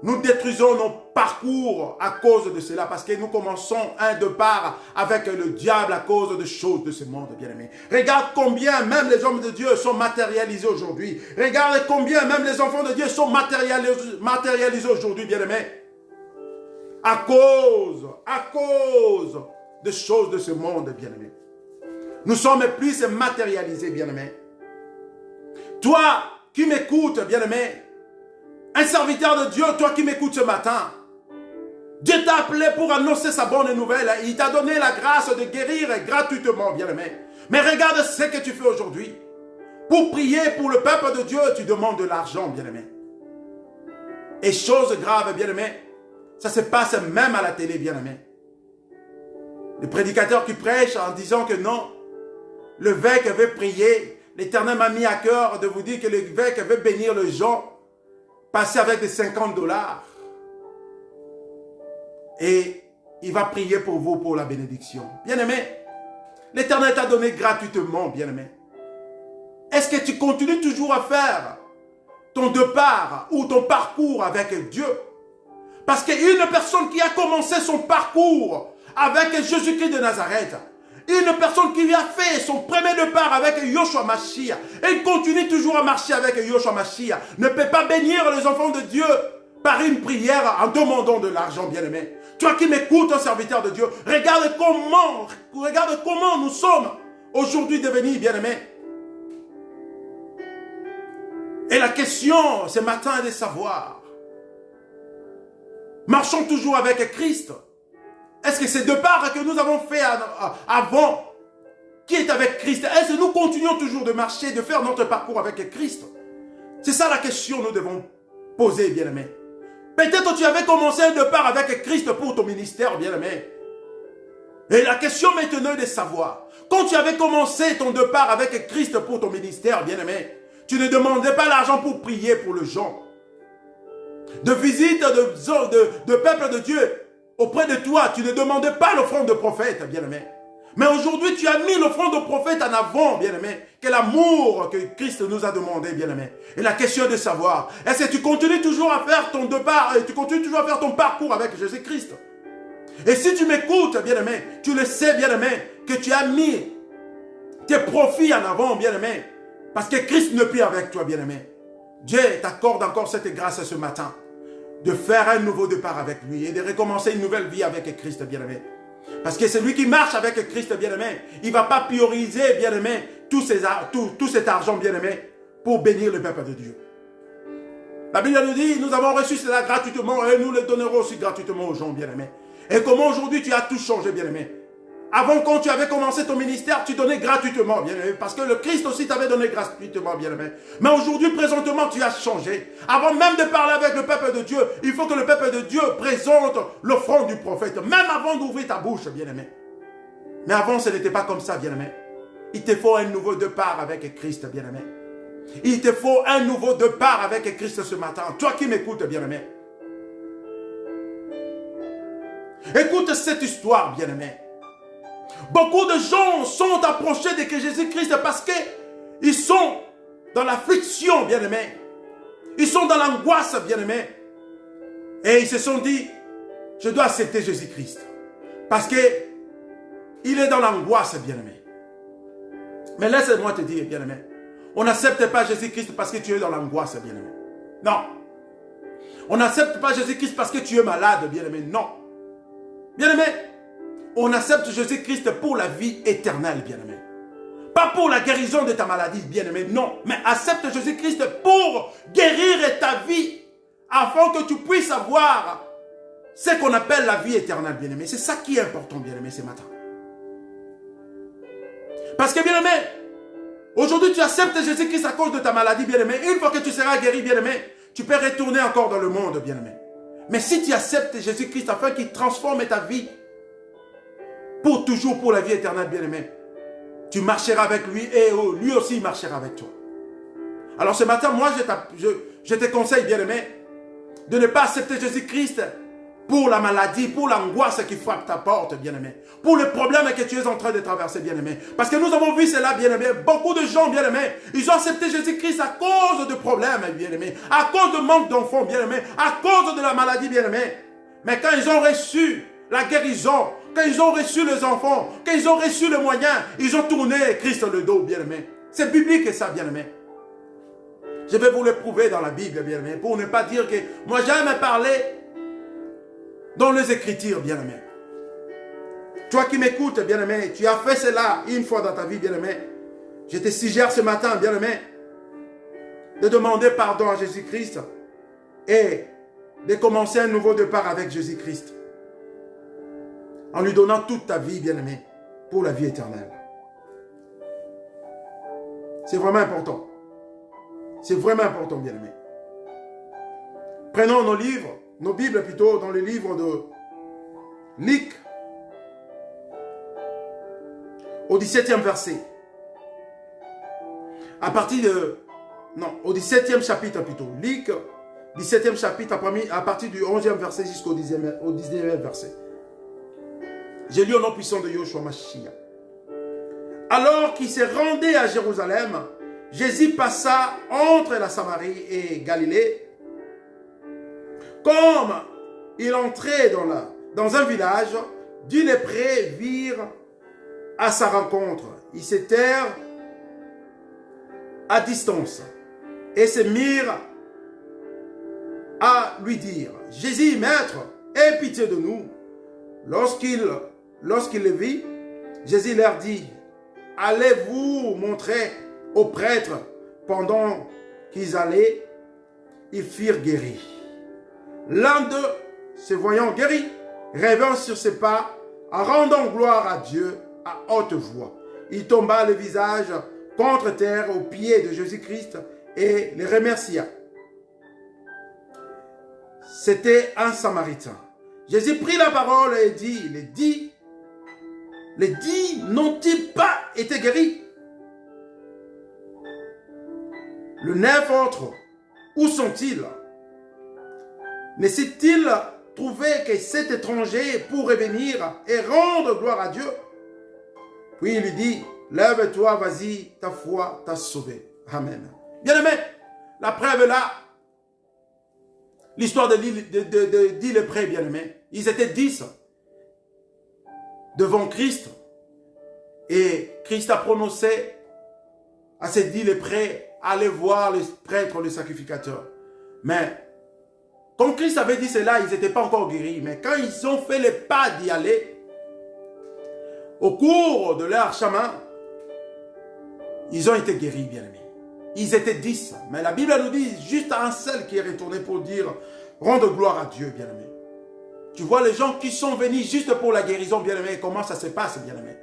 nous détruisons nos parcours à cause de cela, parce que nous commençons un départ avec le diable à cause des choses de ce monde, bien-aimé. Regarde combien même les hommes de Dieu sont matérialisés aujourd'hui. Regarde combien même les enfants de Dieu sont matérialisés aujourd'hui, bien-aimé. À cause des choses de ce monde, bien-aimé. Nous sommes plus matérialisés, bien-aimé. Toi qui m'écoutes, bien-aimé, un serviteur de Dieu, toi qui m'écoutes ce matin, Dieu t'a appelé pour annoncer sa bonne nouvelle. Il t'a donné la grâce de guérir gratuitement, bien-aimé. Mais regarde ce que tu fais aujourd'hui. Pour prier pour le peuple de Dieu, tu demandes de l'argent, bien-aimé. Et chose grave, bien-aimé, ça se passe même à la télé, bien-aimé. Les prédicateurs qui prêchent en disant que non, l'évêque veut prier. L'Éternel m'a mis à cœur de vous dire que l'évêque veut bénir les gens. Passer avec des $50. Et il va prier pour vous pour la bénédiction. Bien-aimé, l'Éternel t'a donné gratuitement, bien-aimé. Est-ce que tu continues toujours à faire ton départ ou ton parcours avec Dieu? Parce qu'une personne qui a commencé son parcours avec Jésus-Christ de Nazareth, une personne qui a fait son premier départ avec Yoshua Mashiach et continue toujours à marcher avec Yoshua Mashiach ne peut pas bénir les enfants de Dieu par une prière en demandant de l'argent, bien-aimé. Toi qui m'écoutes, un serviteur de Dieu, regarde comment nous sommes aujourd'hui devenus, bien-aimés. Et la question ce matin est de savoir, marchons toujours avec Christ. Est-ce que ces départs que nous avons fait avant, qui est avec Christ, est-ce que nous continuons toujours de marcher, de faire notre parcours avec Christ? C'est ça la question que nous devons poser, bien-aimé. Peut-être tu avais commencé un départ avec Christ pour ton ministère, bien-aimé. Et la question maintenant est de savoir, quand tu avais commencé ton départ avec Christ pour ton ministère, bien-aimé, tu ne demandais pas l'argent pour prier pour les gens. De visite de peuple de Dieu, auprès de toi, tu ne demandais pas l'offrande de prophète, bien-aimé. Mais aujourd'hui, tu as mis l'offrande de prophète en avant, bien-aimé. Que l'amour que Christ nous a demandé, bien-aimé. Et la question est de savoir, est-ce que tu continues toujours à faire ton départ, tu continues toujours à faire ton parcours avec Jésus-Christ? Et si tu m'écoutes, bien-aimé, tu le sais, bien-aimé, que tu as mis tes profits en avant, bien-aimé. Parce que Christ ne prie avec toi, bien-aimé. Dieu t'accorde encore cette grâce ce matin. De faire un nouveau départ avec lui et de recommencer une nouvelle vie avec Christ, bien-aimé. Parce que celui qui marche avec Christ, bien-aimé, il ne va pas prioriser, bien-aimé, tout cet argent, bien-aimé, pour bénir le peuple de Dieu. La Bible nous dit, nous avons reçu cela gratuitement et nous le donnerons aussi gratuitement aux gens, bien-aimés. Et comment aujourd'hui tu as tout changé, bien-aimé? Avant, quand tu avais commencé ton ministère, tu donnais gratuitement, bien-aimé. Parce que le Christ aussi t'avait donné gratuitement, bien-aimé. Mais aujourd'hui, présentement, tu as changé. Avant même de parler avec le peuple de Dieu, il faut que le peuple de Dieu présente l'offrande du prophète. Même avant d'ouvrir ta bouche, bien-aimé. Mais avant, ce n'était pas comme ça, bien-aimé. Il te faut un nouveau départ avec Christ, bien-aimé. Il te faut un nouveau départ avec Christ ce matin. Toi qui m'écoutes, bien-aimé. Écoute cette histoire, bien-aimé. Beaucoup de gens sont approchés de Jésus-Christ parce qu'ils sont dans l'affliction, bien-aimé. Ils sont dans l'angoisse, bien-aimé. Et ils se sont dit, je dois accepter Jésus-Christ. Parce qu'il est dans l'angoisse, bien-aimé. Mais laisse-moi te dire, bien-aimé, on n'accepte pas Jésus-Christ parce que tu es dans l'angoisse, bien-aimé. Non. On n'accepte pas Jésus-Christ parce que tu es malade, bien-aimé. Non. Bien-aimé, on accepte Jésus-Christ pour la vie éternelle, bien-aimé. Pas pour la guérison de ta maladie, bien-aimé, non. Mais accepte Jésus-Christ pour guérir ta vie, afin que tu puisses avoir ce qu'on appelle la vie éternelle, bien-aimé. C'est ça qui est important, bien-aimé, ce matin. Parce que, bien-aimé, aujourd'hui, tu acceptes Jésus-Christ à cause de ta maladie, bien-aimé. Une fois que tu seras guéri, bien-aimé, tu peux retourner encore dans le monde, bien-aimé. Mais si tu acceptes Jésus-Christ afin qu'il transforme ta vie pour toujours, pour la vie éternelle, bien-aimé, tu marcheras avec lui et lui aussi il marchera avec toi. Alors ce matin, moi, je te conseille, bien-aimé, de ne pas accepter Jésus-Christ pour la maladie, pour l'angoisse qui frappe ta porte, bien-aimé. Pour le problème que tu es en train de traverser, bien-aimé. Parce que nous avons vu cela, bien-aimé. Beaucoup de gens, bien-aimé, ils ont accepté Jésus-Christ à cause de problèmes, bien-aimé. À cause de manque d'enfants, bien-aimé. À cause de la maladie, bien-aimé. Mais quand ils ont reçu la guérison, quand ils ont reçu les enfants, quand ils ont reçu le moyen, ils ont tourné Christ le dos, bien-aimé. C'est biblique ça, bien-aimé. Je vais vous le prouver dans la Bible, bien-aimé, pour ne pas dire que moi j'aime parler dans les Écritures, bien-aimé. Toi qui m'écoutes, bien-aimé, tu as fait cela une fois dans ta vie, bien-aimé. Je te suggère ce matin, bien-aimé, de demander pardon à Jésus-Christ et de commencer un nouveau départ avec Jésus-Christ. En lui donnant toute ta vie, bien-aimé, pour la vie éternelle. C'est vraiment important. C'est vraiment important, bien-aimé. Prenons nos livres, nos Bibles plutôt, dans le livre de Luc, au 17e verset. À partir de... Non, au 17e chapitre plutôt. Luc, 17e chapitre, à partir du 11e verset jusqu'au 19e verset. J'ai lu au nom puissant de Yoshua Mashiach. Alors qu'il se rendait à Jérusalem, Jésus passa entre la Samarie et Galilée. Comme il entrait dans un village, deux lépreux virent à sa rencontre. Ils s'étèrent à distance et se mirent à lui dire: Jésus, maître, aie pitié de nous. Lorsqu'il les vit, Jésus leur dit: allez vous montrer aux prêtres. Pendant qu'ils allaient, ils furent guéris. L'un d'eux, se voyant guéri, revint sur ses pas, en rendant gloire à Dieu à haute voix. Il tomba le visage contre terre aux pieds de Jésus-Christ et les remercia. C'était un Samaritain. Jésus prit la parole et dit: les dix n'ont-ils pas été guéris? Le 9 autres, où sont-ils? Ne s'est-il trouvé que cet étranger pour revenir et rendre gloire à Dieu? Puis il lui dit: lève-toi, vas-y, ta foi t'a sauvé. Amen. Bien-aimé, la preuve est là. L'histoire de 10 lépreux, bien-aimé. Ils étaient 10 devant Christ. Et Christ a prononcé à ces 10 lépreux: allez voir les prêtres, les sacrificateurs. Mais comme Christ avait dit cela, ils n'étaient pas encore guéris. Mais quand ils ont fait le pas d'y aller, au cours de leur chemin, ils ont été guéris, bien-aimés. Ils étaient 10. Mais la Bible nous dit juste un seul qui est retourné pour dire: rendre gloire à Dieu, bien-aimé. Tu vois les gens qui sont venus juste pour la guérison, bien-aimé, comment ça se passe, bien-aimé.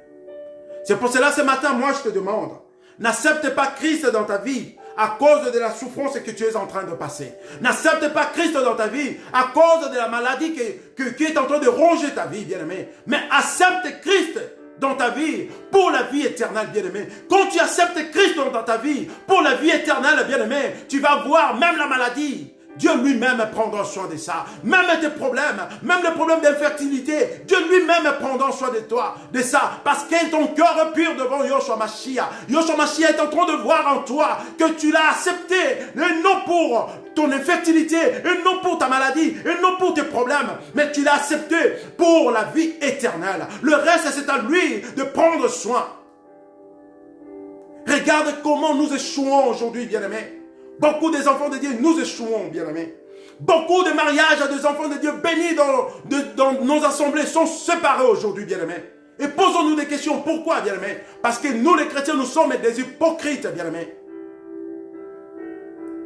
C'est pour cela ce matin, moi je te demande, n'accepte pas Christ dans ta vie à cause de la souffrance que tu es en train de passer. N'accepte pas Christ dans ta vie à cause de la maladie qui est en train de ronger ta vie, bien-aimé. Mais accepte Christ dans ta vie pour la vie éternelle, bien-aimé. Quand tu acceptes Christ dans ta vie pour la vie éternelle, bien-aimé, tu vas voir même la maladie. Dieu lui-même prendra soin de ça. Même tes problèmes, même les problèmes d'infertilité, Dieu lui-même prendra soin de toi, de ça. Parce que ton cœur est pur devant Yoshua Mashiach. Yoshua Mashiach est en train de voir en toi que tu l'as accepté, et non pour ton infertilité, et non pour ta maladie, et non pour tes problèmes, mais tu l'as accepté pour la vie éternelle. Le reste, c'est à lui de prendre soin. Regarde comment nous échouons aujourd'hui, bien-aimés. Beaucoup des enfants de Dieu, nous échouons, bien-aimés. Beaucoup de mariages des enfants de Dieu bénis dans nos assemblées sont séparés aujourd'hui, bien-aimés. Et posons-nous des questions. Pourquoi, bien-aimés? Parce que nous, les chrétiens, nous sommes des hypocrites, bien-aimés.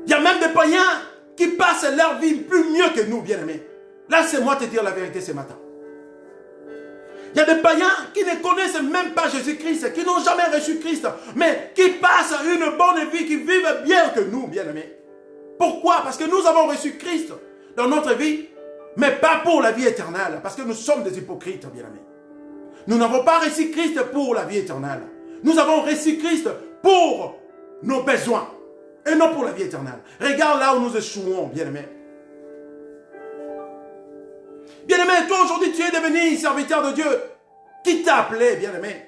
Il y a même des païens qui passent leur vie plus mieux que nous, bien-aimés. Là, c'est moi te dire la vérité ce matin. Il y a des païens qui ne connaissent même pas Jésus-Christ, qui n'ont jamais reçu Christ, mais qui passent une bonne vie, qui vivent bien que nous, bien-aimés. Pourquoi? Parce que nous avons reçu Christ dans notre vie, mais pas pour la vie éternelle, parce que nous sommes des hypocrites, bien-aimés. Nous n'avons pas reçu Christ pour la vie éternelle. Nous avons reçu Christ pour nos besoins, et non pour la vie éternelle. Regarde là où nous échouons, bien-aimés. Bien-aimé, toi aujourd'hui tu es devenu serviteur de Dieu. Qui t'a appelé, bien-aimé?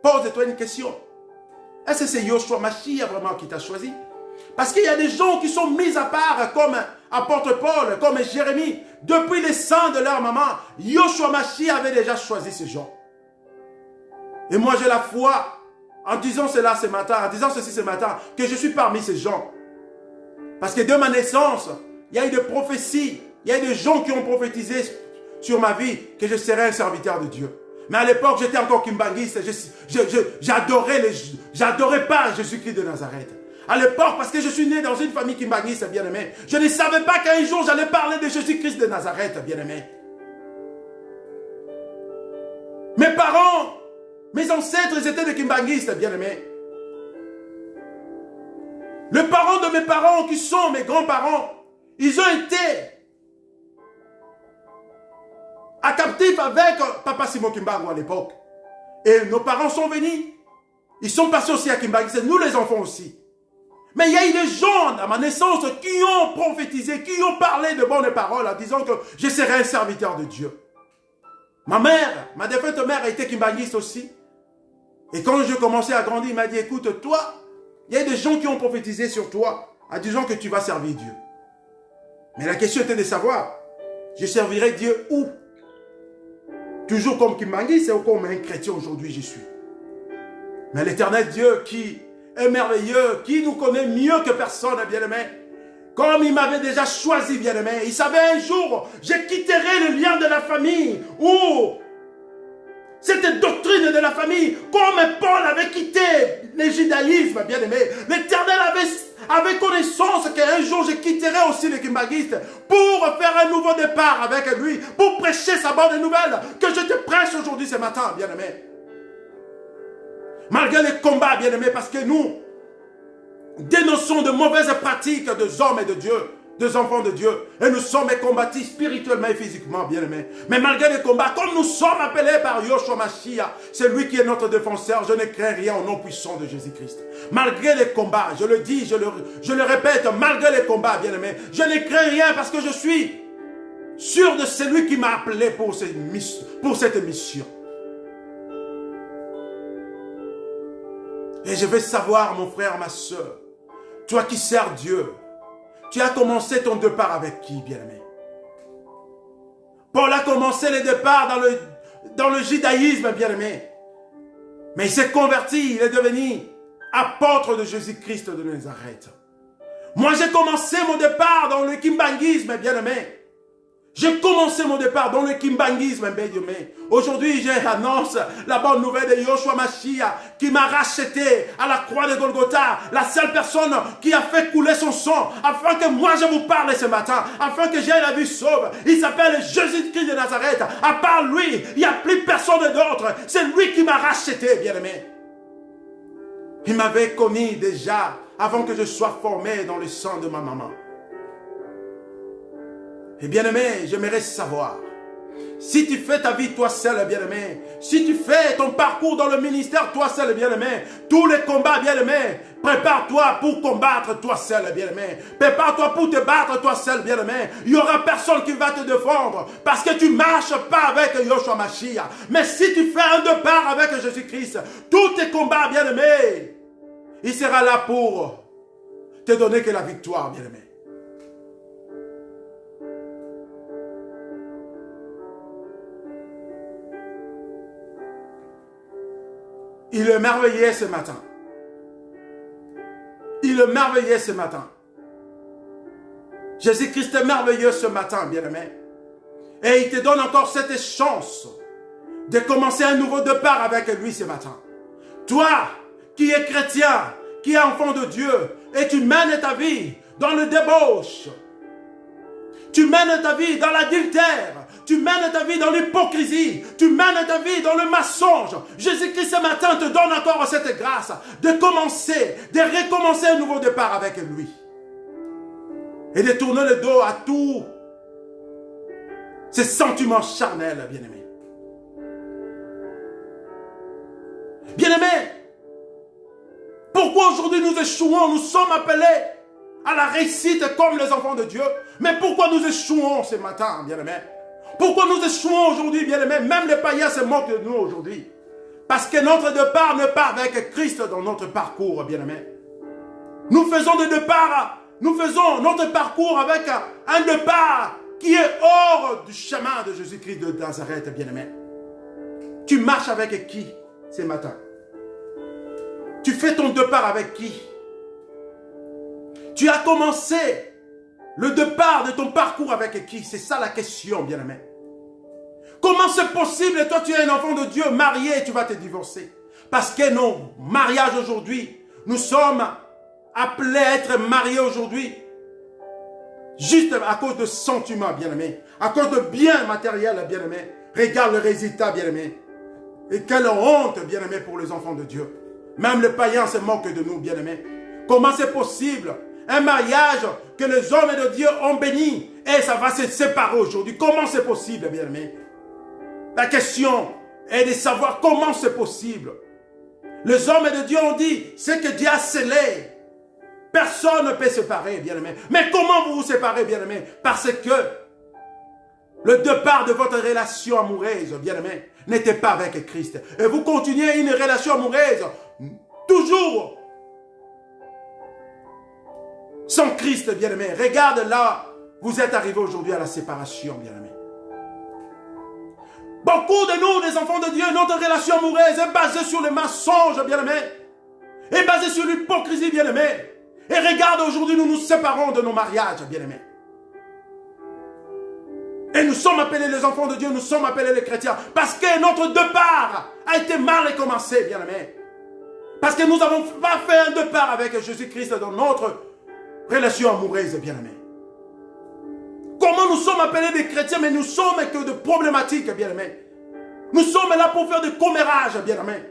Pose-toi une question. Est-ce que c'est Yoshua Mashiach vraiment qui t'a choisi? Parce qu'il y a des gens qui sont mis à part comme apôtre Paul, comme Jérémie. Depuis les sangs de leur maman, Yoshua Mashiach avait déjà choisi ces gens. Et moi j'ai la foi, en disant cela ce matin, en disant ceci ce matin, que je suis parmi ces gens. Parce que de ma naissance, il y a eu des prophéties. Il y a des gens qui ont prophétisé sur ma vie que je serais un serviteur de Dieu. Mais à l'époque, j'étais encore kimbanguiste. J'adorais pas Jésus-Christ de Nazareth. À l'époque, parce que je suis né dans une famille kimbanguiste, bien-aimé, je ne savais pas qu'un jour j'allais parler de Jésus-Christ de Nazareth, bien-aimé. Mes parents, mes ancêtres, ils étaient des kimbanguistes, bien-aimé. Les parents de mes parents, qui sont mes grands-parents, ils ont été à captif avec Papa Simon Kimbangu à l'époque. Et nos parents sont venus. Ils sont passés aussi à Kimbangu. C'est nous les enfants aussi. Mais il y a eu des gens à ma naissance qui ont prophétisé, qui ont parlé de bonnes paroles en disant que je serai un serviteur de Dieu. Ma mère, ma défunte mère a été kimbanguiste aussi. Et quand je commençais à grandir, il m'a dit, écoute, toi, il y a des gens qui ont prophétisé sur toi en disant que tu vas servir Dieu. Mais la question était de savoir, je servirai Dieu où? Toujours comme kimbanguiste ou comme un chrétien aujourd'hui je suis. Mais l'éternel Dieu qui est merveilleux, qui nous connaît mieux que personne, bien-aimé, comme il m'avait déjà choisi, bien-aimé, il savait un jour, je quitterai le lien de la famille, ou cette doctrine de la famille, comme Paul avait quitté le judaïsme, bien-aimé. L'éternel avait connaissance qu'un jour je quitterai aussi les kimbanguistes pour faire un nouveau départ avec lui, pour prêcher sa bonne nouvelle que je te prêche aujourd'hui ce matin, bien-aimé. Malgré les combats, bien-aimé, parce que nous dénonçons de mauvaises pratiques des hommes et de Dieu, des enfants de Dieu, et nous sommes combattus spirituellement et physiquement, bien-aimés. Mais malgré les combats, comme nous sommes appelés par Yoshua Mashiach, c'est lui qui est notre défenseur, je ne crains rien au nom puissant de Jésus-Christ. Malgré les combats, je le dis, je le répète, malgré les combats, bien-aimés, je ne crains rien parce que je suis sûr de celui qui m'a appelé pour cette mission. Et je veux savoir, mon frère, ma soeur, toi qui sers Dieu, tu as commencé ton départ avec qui, bien-aimé? Paul a commencé le départ dans le judaïsme, bien-aimé. Mais il s'est converti, il est devenu apôtre de Jésus-Christ de Nazareth. Moi, j'ai commencé mon départ dans le kimbanguisme, bien-aimé. J'ai commencé mon départ dans le kimbanguisme, bien-aimé. Aujourd'hui, j'annonce la bonne nouvelle de Yoshua Mashiach qui m'a racheté à la croix de Golgotha, la seule personne qui a fait couler son sang, afin que moi je vous parle ce matin, afin que j'aie la vie sauve. Il s'appelle Jésus-Christ de Nazareth. À part lui, il n'y a plus personne d'autre. C'est lui qui m'a racheté, bien-aimé. Il m'avait connu déjà avant que je sois formé dans le sang de ma maman. Et bien-aimé, j'aimerais savoir, si tu fais ta vie toi seul, bien-aimé, si tu fais ton parcours dans le ministère toi seul, bien-aimé, tous les combats, bien-aimé, prépare-toi pour combattre toi seul, bien-aimé. Prépare-toi pour te battre toi seul, bien-aimé. Il n'y aura personne qui va te défendre parce que tu ne marches pas avec Yoshua Mashiach. Mais si tu fais un départ avec Jésus-Christ, tous tes combats, bien-aimé, il sera là pour te donner que la victoire, bien-aimé. Il est merveilleux ce matin. Il est merveilleux ce matin. Jésus-Christ est merveilleux ce matin, bien-aimé. Et il te donne encore cette chance de commencer un nouveau départ avec lui ce matin. Toi, qui es chrétien, qui es enfant de Dieu, et tu mènes ta vie dans le débauche, tu mènes ta vie dans l'adultère, tu mènes ta vie dans l'hypocrisie, tu mènes ta vie dans le mensonge. Jésus-Christ ce matin te donne encore cette grâce de recommencer un nouveau départ avec lui. Et de tourner le dos à tous ces sentiments charnels, bien-aimés. Bien-aimés, pourquoi aujourd'hui nous échouons? Nous sommes appelés à la réussite comme les enfants de Dieu. Mais pourquoi nous échouons ce matin, bien-aimés? Pourquoi nous échouons aujourd'hui, bien-aimés? Même les païens se moquent de nous aujourd'hui. Parce que notre départ ne part avec Christ dans notre parcours, bien-aimés. Nous faisons notre parcours avec un départ qui est hors du chemin de Jésus-Christ de Nazareth, bien-aimé. Tu marches avec qui ce matin? Tu fais ton départ avec qui? Tu as commencé le départ de ton parcours avec qui? C'est ça la question, bien-aimé. Comment c'est possible? Et toi, tu es un enfant de Dieu, marié, et tu vas te divorcer. Parce que nos mariages aujourd'hui, nous sommes appelés à être mariés aujourd'hui juste à cause de sentiments, bien-aimés, à cause de biens matériels, bien-aimés. Regarde le résultat, bien-aimés. Et quelle honte, bien-aimés, pour les enfants de Dieu. Même les païens se moquent de nous, bien-aimés. Comment c'est possible? Un mariage que les hommes de Dieu ont béni et ça va se séparer aujourd'hui. Comment c'est possible, bien-aimés? La question est de savoir comment c'est possible. Les hommes de Dieu ont dit, ce que Dieu a scellé, personne ne peut séparer, bien-aimés. Mais comment vous vous séparez, bien-aimés? Parce que le départ de votre relation amoureuse, bien-aimés, n'était pas avec Christ. Et vous continuez une relation amoureuse, toujours sans Christ, bien-aimé. Regarde là, vous êtes arrivés aujourd'hui à la séparation, bien-aimé. Beaucoup de nous, les enfants de Dieu, notre relation amoureuse est basée sur le mensonge, bien-aimé. Est basée sur l'hypocrisie, bien-aimé. Et regarde, aujourd'hui, nous nous séparons de nos mariages, bien-aimés. Et nous sommes appelés les enfants de Dieu, nous sommes appelés les chrétiens. Parce que notre départ a été mal commencé, bien-aimés. Parce que nous n'avons pas fait un départ avec Jésus-Christ dans notre relation amoureuse, bien-aimés. Comment nous sommes appelés des chrétiens, mais nous sommes que de problématiques, bien-aimés. Nous sommes là pour faire des commérages, bien-aimés.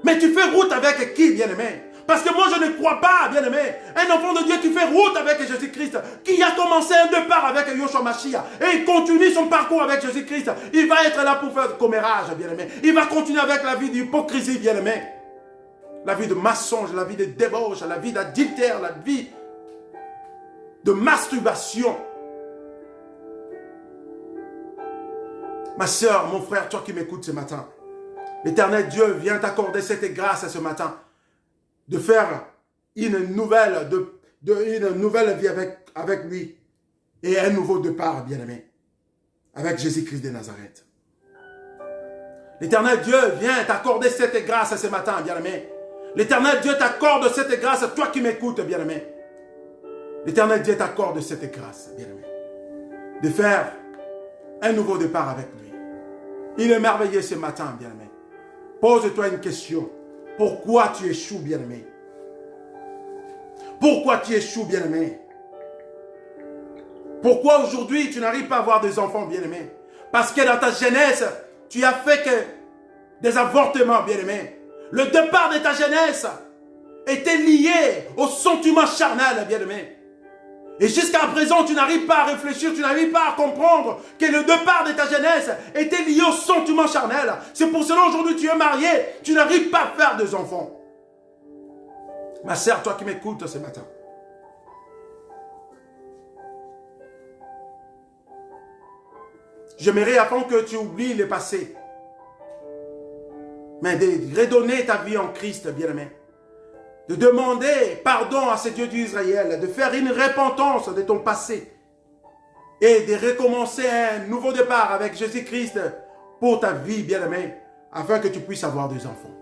Mais tu fais route avec qui, bien-aimé? Parce que moi, je ne crois pas, bien-aimé, un enfant de Dieu qui fait route avec Jésus-Christ, qui a commencé un départ avec Yoshua Mashiach, et il continue son parcours avec Jésus-Christ, il va être là pour faire des commérages, bien-aimé. Il va continuer avec la vie d'hypocrisie, bien-aimé. La vie de mensonge, la vie de débauche, la vie d'adultère, la vie de masturbation. Ma soeur, mon frère, toi qui m'écoutes ce matin, l'Éternel Dieu vient t'accorder cette grâce ce matin de faire une nouvelle vie avec lui et un nouveau départ, bien-aimé, avec Jésus-Christ de Nazareth. L'Éternel Dieu vient t'accorder cette grâce ce matin, bien-aimé. L'Éternel Dieu t'accorde cette grâce, toi qui m'écoutes, bien-aimé. L'Éternel Dieu t'accorde cette grâce, bien-aimé, de faire un nouveau départ avec lui. Il est merveilleux ce matin, bien-aimé. Pose-toi une question. Pourquoi tu échoues, bien-aimé? Pourquoi tu échoues, bien-aimé? Pourquoi aujourd'hui tu n'arrives pas à avoir des enfants, bien-aimé? Parce que dans ta jeunesse, tu as fait que des avortements, bien-aimé. Le départ de ta jeunesse était lié au sentiment charnel, bien-aimé. Et jusqu'à présent, tu n'arrives pas à réfléchir, tu n'arrives pas à comprendre que le départ de ta jeunesse était lié au sentiment charnel. C'est pour cela aujourd'hui tu es marié, tu n'arrives pas à faire des enfants. Ma sœur, toi qui m'écoutes ce matin. J'aimerais avant que tu oublies le passé, mais de redonner ta vie en Christ, bien-aimé. De demander pardon à ce Dieu d'Israël, de faire une repentance de ton passé et de recommencer un nouveau départ avec Jésus-Christ pour ta vie, bien-aimé, afin que tu puisses avoir des enfants.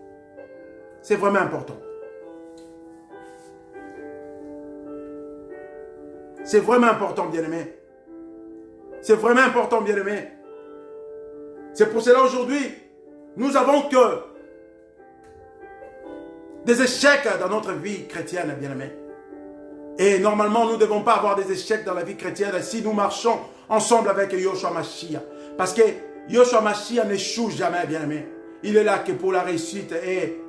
C'est vraiment important. C'est vraiment important, bien-aimé. C'est vraiment important, bien-aimé. C'est pour cela aujourd'hui, nous avons que des échecs dans notre vie chrétienne, bien-aimé. Et normalement, nous ne devons pas avoir des échecs dans la vie chrétienne si nous marchons ensemble avec Yoshua Mashiach. Parce que Yoshua Mashiach n'échoue jamais, bien-aimé. Il est là que pour la réussite et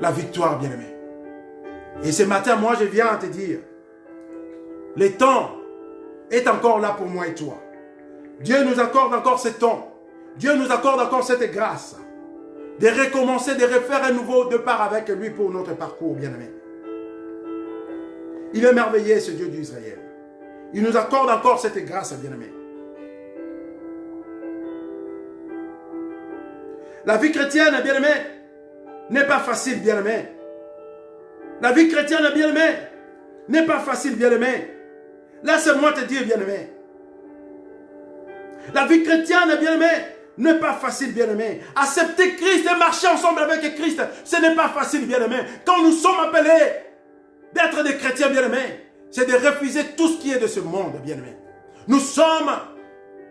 la victoire, bien-aimé. Et ce matin, moi, je viens te dire, le temps est encore là pour moi et toi. Dieu nous accorde encore ce temps. Dieu nous accorde encore cette grâce de recommencer, de refaire un nouveau départ avec lui pour notre parcours, bien-aimé. Il est merveilleux, ce Dieu d'Israël. Il nous accorde encore cette grâce, bien-aimé. La vie chrétienne, bien-aimé, n'est pas facile, bien-aimé. La vie chrétienne, bien-aimé, n'est pas facile, bien-aimé. Laisse-moi te dire, bien-aimé. La vie chrétienne, bien-aimé, n'est pas facile, bien-aimé. Accepter Christ et marcher ensemble avec Christ, ce n'est pas facile, bien-aimé. Quand nous sommes appelés d'être des chrétiens, bien-aimés, c'est de refuser tout ce qui est de ce monde, bien-aimé. Nous sommes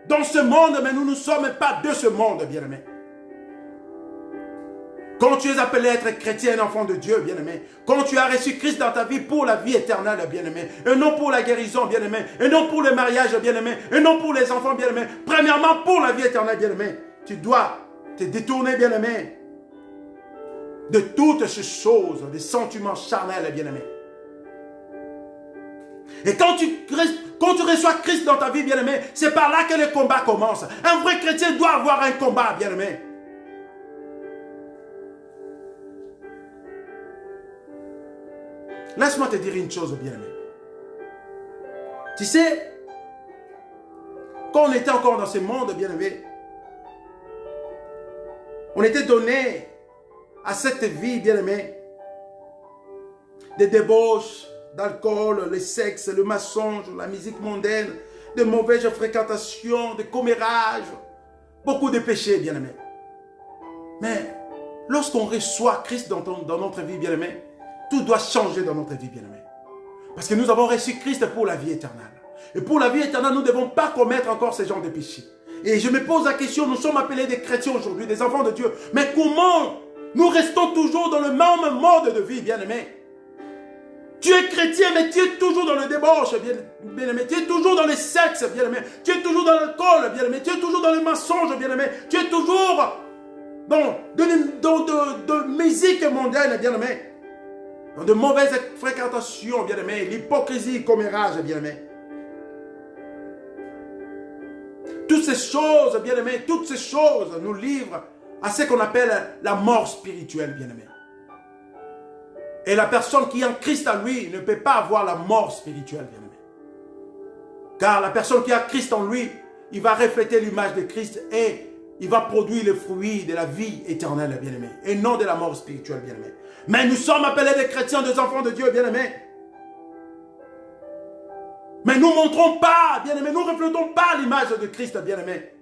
dans ce monde, mais nous ne sommes pas de ce monde, bien-aimé. Quand tu es appelé à être chrétien, un enfant de Dieu, bien-aimé, quand tu as reçu Christ dans ta vie pour la vie éternelle, bien-aimé, et non pour la guérison, bien-aimé, et non pour le mariage, bien-aimé, et non pour les enfants, bien-aimé, premièrement pour la vie éternelle, bien-aimé, tu dois te détourner, bien-aimé, de toutes ces choses, des sentiments charnels, bien-aimé. Et quand tu reçois Christ dans ta vie, bien-aimé, c'est par là que le combat commence. Un vrai chrétien doit avoir un combat, bien-aimé. Laisse-moi te dire une chose, bien-aimé. Tu sais, quand on était encore dans ce monde, bien-aimé, on était donné à cette vie, bien-aimé, des débauches, d'alcool, le sexe, le mensonge, la musique mondaine, de mauvaises fréquentations, de commérages, beaucoup de péchés, bien-aimé. Mais lorsqu'on reçoit Christ dans notre vie, bien-aimé, tout doit changer dans notre vie, bien-aimé. Parce que nous avons reçu Christ pour la vie éternelle. Et pour la vie éternelle, nous ne devons pas commettre encore ce genre de péchés. Et je me pose la question, nous sommes appelés des chrétiens aujourd'hui, des enfants de Dieu. Mais comment nous restons toujours dans le même mode de vie, bien-aimé? Tu es chrétien, mais tu es toujours dans le débauche, bien-aimé. Tu es toujours dans le sexe, bien-aimé. Tu es toujours dans l'alcool, bien-aimé. Tu es toujours dans les mensonges, bien-aimé. Tu es toujours dans de musique mondaine, bien-aimé. Dans de mauvaises fréquentations, bien-aimé. L'hypocrisie, commérage, bien-aimé. Toutes ces choses, bien-aimé, toutes ces choses nous livrent à ce qu'on appelle la mort spirituelle, bien-aimé. Et la personne qui est en Christ à lui ne peut pas avoir la mort spirituelle, bien-aimé. Car la personne qui a Christ en lui, il va refléter l'image de Christ et il va produire le fruit de la vie éternelle, bien-aimé. Et non de la mort spirituelle, bien-aimé. Mais nous sommes appelés des chrétiens, des enfants de Dieu, bien-aimé. Mais nous ne montrons pas, bien-aimé, nous ne reflétons pas l'image de Christ, bien-aimé.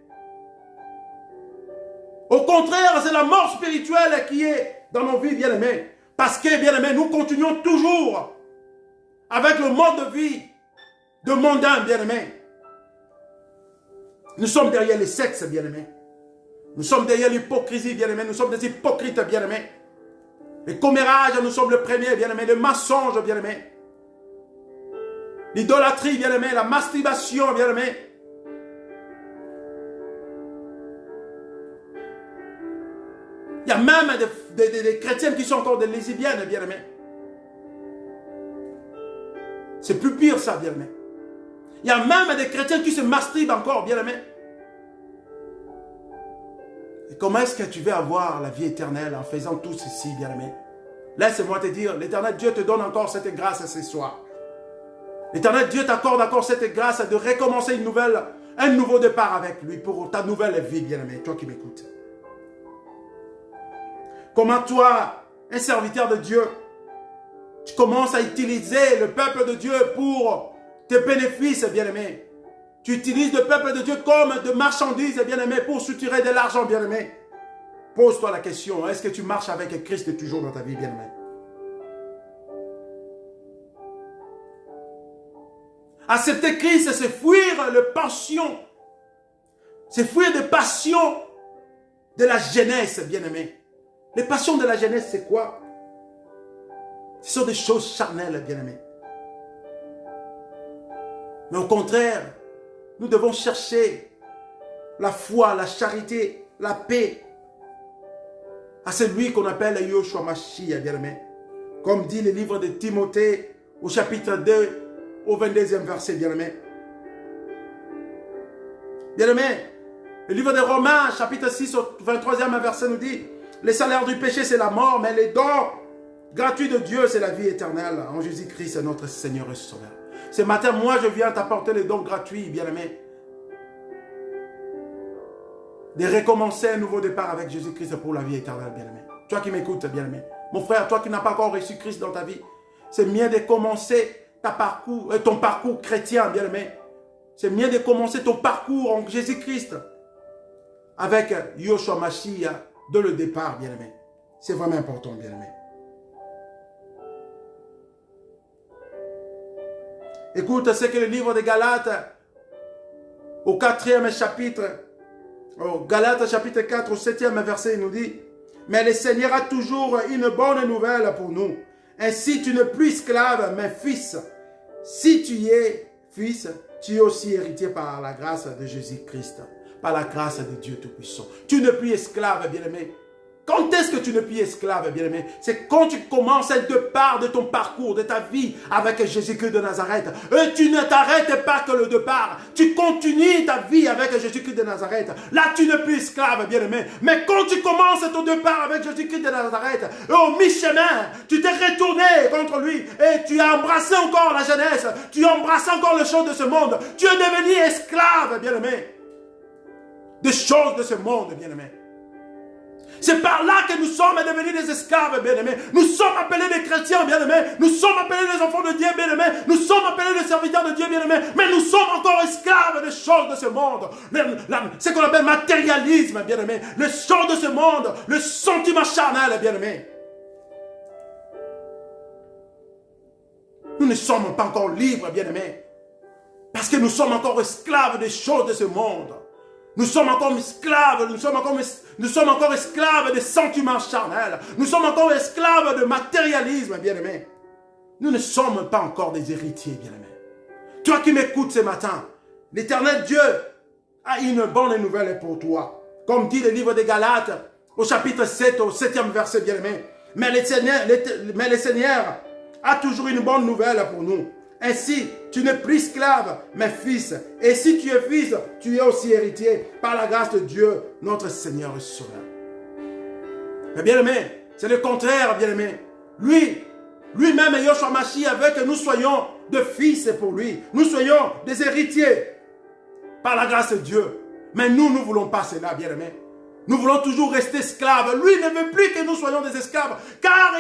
Au contraire, c'est la mort spirituelle qui est dans nos vies, bien-aimé. Parce que, bien-aimé, nous continuons toujours avec le mode de vie de mondain, bien-aimé. Nous sommes derrière les sexes, bien-aimé. Nous sommes derrière l'hypocrisie, bien-aimé. Nous sommes des hypocrites, bien-aimé. Les commérages, nous sommes le premier, bien-aimé. Le mensonge, bien-aimé. L'idolâtrie, bien-aimé. La masturbation, bien-aimé. Il y a même des chrétiennes qui sont encore des lesbiennes, bien-aimé. C'est plus pire, ça, bien-aimé. Il y a même des chrétiens qui se masturbent encore, bien-aimé. Et comment est-ce que tu veux avoir la vie éternelle en faisant tout ceci, bien-aimé? Laisse-moi te dire, l'Éternel Dieu te donne encore cette grâce ce soir. L'Éternel Dieu t'accorde encore cette grâce de recommencer un nouveau départ avec lui pour ta nouvelle vie, bien-aimé, toi qui m'écoutes. Comment toi, un serviteur de Dieu, tu commences à utiliser le peuple de Dieu pour tes bénéfices, bien-aimé. Tu utilises le peuple de Dieu comme de marchandises, bien-aimé, pour soutirer de l'argent, bien-aimé. Pose-toi la question, est-ce que tu marches avec Christ toujours dans ta vie, bien-aimé? Accepter Christ, c'est fuir les passions. C'est fuir des passions de la jeunesse, bien-aimé. Les passions de la jeunesse, c'est quoi? Ce sont des choses charnelles, bien-aimé. Mais au contraire, nous devons chercher la foi, la charité, la paix à celui qu'on appelle Yoshua Mashiach, bien-aimé. Comme dit le livre de Timothée au chapitre 2, au 22e verset, bien-aimé. Bien-aimé, le livre de Romains, chapitre 6, au 23e verset nous dit: le salaire du péché, c'est la mort, mais les dons gratuits de Dieu, c'est la vie éternelle en Jésus-Christ, notre Seigneur et Sauveur. Ce matin, moi, je viens t'apporter les dons gratuits, bien-aimé. De recommencer un nouveau départ avec Jésus-Christ pour la vie éternelle, bien-aimé. Toi qui m'écoutes, bien-aimé. Mon frère, toi qui n'as pas encore reçu Christ dans ta vie, c'est mieux de commencer ton parcours chrétien, bien-aimé. C'est mieux de commencer ton parcours en Jésus-Christ avec Yoshua Mashiach dès le départ, bien-aimé. C'est vraiment important, bien-aimé. Écoute ce que le livre de Galates, au 4e chapitre, Galates chapitre 4, au 7e verset, il nous dit: mais le Seigneur a toujours une bonne nouvelle pour nous. Ainsi, tu n'es plus esclave, mais fils. Si tu es fils, tu es aussi héritier par la grâce de Jésus-Christ, par la grâce de Dieu Tout-Puissant. Tu n'es plus esclave, bien-aimé. Quand est-ce que tu n'es plus esclave, bien-aimé? C'est quand tu commences à départ de ton parcours, de ta vie avec Jésus-Christ de Nazareth. Et tu ne t'arrêtes pas que le départ. Tu continues ta vie avec Jésus-Christ de Nazareth. Là, tu n'es plus esclave, bien-aimé. Mais quand tu commences ton départ avec Jésus-Christ de Nazareth, et au mi-chemin, tu t'es retourné contre lui et tu as embrassé encore la jeunesse. Tu as embrassé encore les choses de ce monde. Tu es devenu esclave, bien-aimé, des choses de ce monde, bien-aimé. C'est par là que nous sommes devenus des esclaves, bien-aimés. Nous sommes appelés des chrétiens, bien-aimés. Nous sommes appelés des enfants de Dieu, bien-aimés. Nous sommes appelés des serviteurs de Dieu, bien-aimés. Mais nous sommes encore esclaves des choses de ce monde. Ce qu'on appelle matérialisme, bien-aimés. Les choses de ce monde, le sentiment charnel, bien-aimés. Nous ne sommes pas encore libres, bien-aimés. Parce que nous sommes encore esclaves des choses de ce monde. Nous sommes encore esclaves, nous sommes encore esclaves des sentiments charnels. Nous sommes encore esclaves de matérialisme, bien-aimés. Nous ne sommes pas encore des héritiers, bien-aimés. Toi qui m'écoutes ce matin, l'Éternel Dieu a une bonne nouvelle pour toi. Comme dit le livre des Galates, au chapitre 7, au 7e verset, bien-aimé. Mais le Seigneur a toujours une bonne nouvelle pour nous. Ainsi, tu n'es plus esclave, mais fils. Et si tu es fils, tu es aussi héritier par la grâce de Dieu, notre Seigneur et Sauveur. Mais bien-aimé, c'est le contraire, bien-aimé. Lui-même, Yoshua Mashiach veut que nous soyons de fils pour lui. Nous soyons des héritiers par la grâce de Dieu. Mais nous ne voulons pas cela, bien-aimé. Nous voulons toujours rester esclaves. Lui ne veut plus que nous soyons des esclaves. Car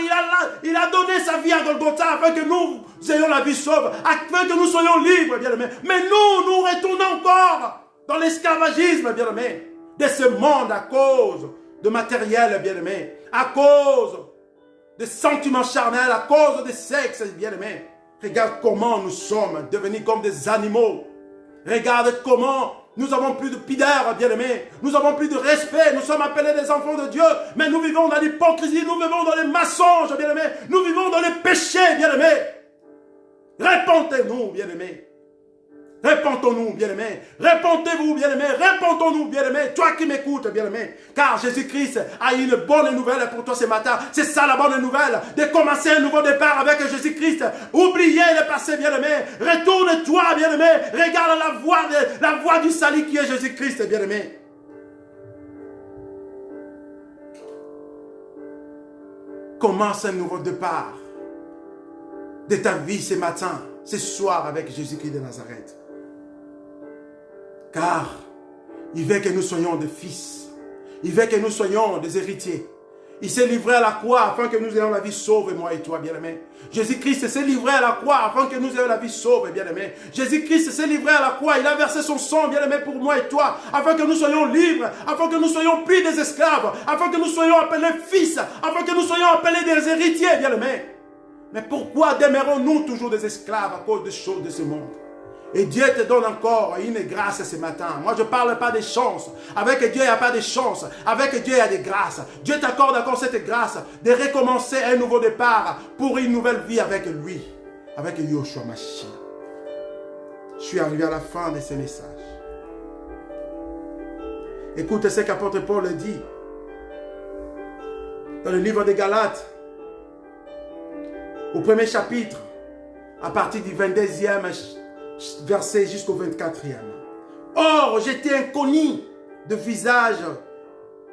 il a donné sa vie à Golgotha afin que nous ayons la vie sauve. Afin que nous soyons libres, bien-aimés. Mais nous retournons encore dans l'esclavagisme, bien-aimés. De ce monde à cause de matériel, bien-aimés. À cause de sentiments charnels, à cause de sexe, bien-aimés. Regarde comment nous sommes devenus comme des animaux. Regarde comment nous avons plus de pudeur, bien-aimés. Nous avons plus de respect. Nous sommes appelés des enfants de Dieu. Mais nous vivons dans l'hypocrisie. Nous vivons dans les mensonges, bien-aimés. Nous vivons dans les péchés, bien-aimés. Répentez-nous, bien-aimés. Répentons-nous, bien-aimés. Répentez-vous, bien-aimés. Répentons-nous, bien-aimés. Toi qui m'écoutes, bien-aimés. Car Jésus-Christ a une bonne nouvelle pour toi ce matin. C'est ça la bonne nouvelle. De commencer un nouveau départ avec Jésus-Christ. Oubliez le passé, bien-aimés. Retourne-toi, bien-aimés. Regarde la voie du salut qui est Jésus-Christ, bien-aimés. Commence un nouveau départ de ta vie ce matin, ce soir avec Jésus-Christ de Nazareth. Car il veut que nous soyons des fils. Il veut que nous soyons des héritiers. Il s'est livré à la croix afin que nous ayons la vie sauve, moi et toi, bien-aimés. Jésus-Christ s'est livré à la croix afin que nous ayons la vie sauve, bien-aimés. Jésus-Christ s'est livré à la croix. Il a versé son sang, bien-aimé, pour moi et toi, afin que nous soyons libres, afin que nous soyons plus des esclaves, afin que nous soyons appelés fils, afin que nous soyons appelés des héritiers, bien-aimés. Mais pourquoi demeurons-nous toujours des esclaves à cause des choses de ce monde? Et Dieu te donne encore une grâce ce matin. Moi, je ne parle pas des chances. Avec Dieu, il n'y a pas de chance. Avec Dieu, il y a des grâces. Dieu t'accorde encore cette grâce de recommencer un nouveau départ pour une nouvelle vie avec lui. Avec Yoshua Mashiach. Je suis arrivé à la fin de ce message. Écoute ce qu'apôtre Paul dit dans le livre des Galates, au premier chapitre, à partir du 22e verset jusqu'au 24e. Or, j'étais inconnu de visage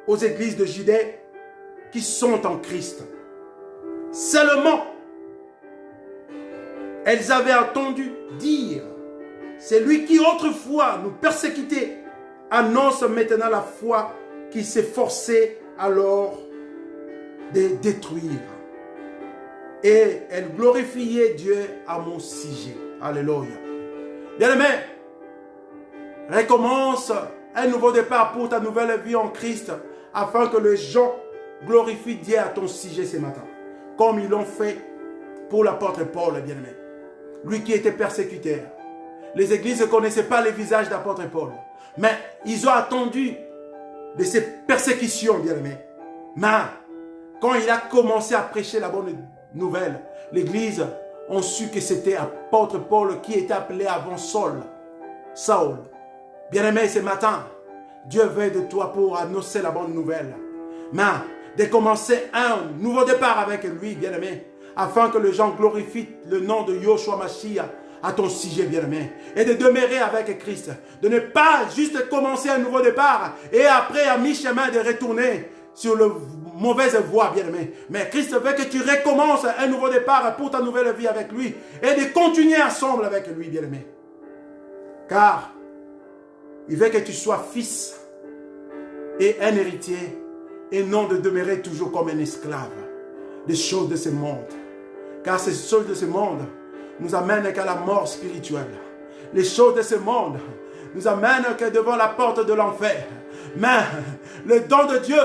aux églises de Judée qui sont en Christ. Seulement, elles avaient entendu dire, c'est lui qui autrefois nous persécutait, annonce maintenant la foi qui s'efforçait alors de détruire. Et elle glorifiait Dieu à mon sujet. Alléluia. Bien-aimé, recommence un nouveau départ pour ta nouvelle vie en Christ afin que les gens glorifient Dieu à ton sujet ce matin. Comme ils l'ont fait pour l'apôtre Paul, bien-aimé. Lui qui était persécuteur. Les églises ne connaissaient pas le visage d'apôtre Paul. Mais ils ont attendu de ces persécutions, bien-aimé. Mais quand il a commencé à prêcher la bonne nouvelle, l'église a su que c'était apôtre Paul qui était appelé avant Saul. Bien-aimé, ce matin, Dieu veut de toi pour annoncer la bonne nouvelle. Mais de commencer un nouveau départ avec lui, bien-aimé, afin que les gens glorifient le nom de Yoshua Mashiach à ton sujet, bien-aimé, et de demeurer avec Christ, de ne pas juste commencer un nouveau départ et après à mi-chemin de retourner sur le mauvaise voie, bien-aimé. Mais Christ veut que tu recommences un nouveau départ pour ta nouvelle vie avec lui et de continuer ensemble avec lui, bien-aimé. Car il veut que tu sois fils et un héritier et non de demeurer toujours comme un esclave des choses de ce monde. Car ces choses de ce monde nous amènent qu'à la mort spirituelle. Les choses de ce monde nous amènent que devant la porte de l'enfer. Mais le don de Dieu,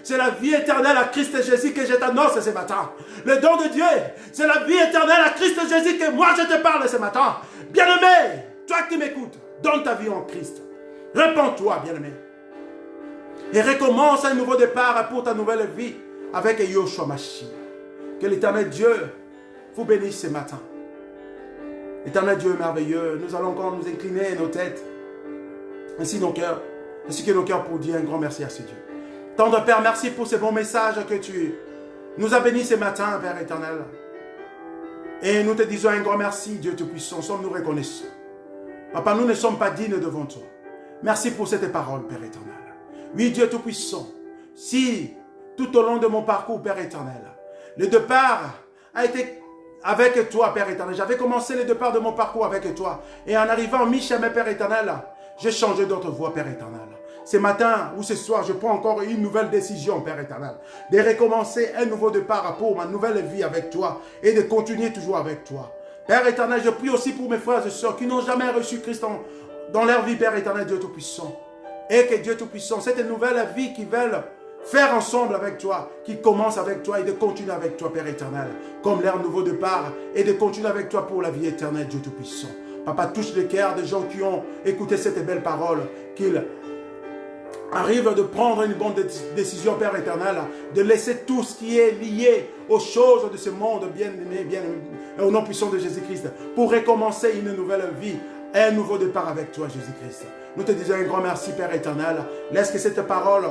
c'est la vie éternelle à Christ Jésus que je t'annonce ce matin. Le don de Dieu, c'est la vie éternelle à Christ Jésus que moi je te parle ce matin. Bien-aimé, toi qui m'écoutes, donne ta vie en Christ. Répands-toi, bien-aimé. Et recommence un nouveau départ pour ta nouvelle vie avec Yoshua Mashiach. Que l'éternel Dieu vous bénisse ce matin. Éternel Dieu merveilleux, nous allons encore nous incliner nos têtes, ainsi nos cœurs, ainsi que nos cœurs pour dire un grand merci à ce Dieu. Tendre Père, merci pour ce bon message que tu nous as bénis ce matin, Père éternel. Et nous te disons un grand merci, Dieu Tout-Puissant, sommes-nous reconnaissants. Papa, nous ne sommes pas dignes devant toi. Merci pour cette parole, Père éternel. Oui, Dieu Tout-Puissant, si tout au long de mon parcours, Père éternel, le départ a été avec toi, Père éternel. J'avais commencé le départ de mon parcours avec toi. Et en arrivant au mi-chemin, Père éternel, j'ai changé d'autre voie, Père éternel. Ce matin ou ce soir, je prends encore une nouvelle décision, Père éternel, de recommencer un nouveau départ pour ma nouvelle vie avec toi et de continuer toujours avec toi. Père éternel, je prie aussi pour mes frères et sœurs qui n'ont jamais reçu Christ dans leur vie, Père éternel, Dieu Tout-Puissant. Et que Dieu Tout-Puissant, cette nouvelle vie qu'ils veulent faire ensemble avec toi, qui commence avec toi et de continuer avec toi, Père éternel, comme leur nouveau départ et de continuer avec toi pour la vie éternelle, Dieu Tout-Puissant. Papa, touche le cœur des gens qui ont écouté cette belle parole, qu'ils arrivent de prendre une bonne décision, Père éternel, de laisser tout ce qui est lié aux choses de ce monde bien-aimé, au nom puissant de Jésus-Christ, pour recommencer une nouvelle vie, un nouveau départ avec toi, Jésus-Christ. Nous te disons un grand merci, Père éternel. Laisse que cette parole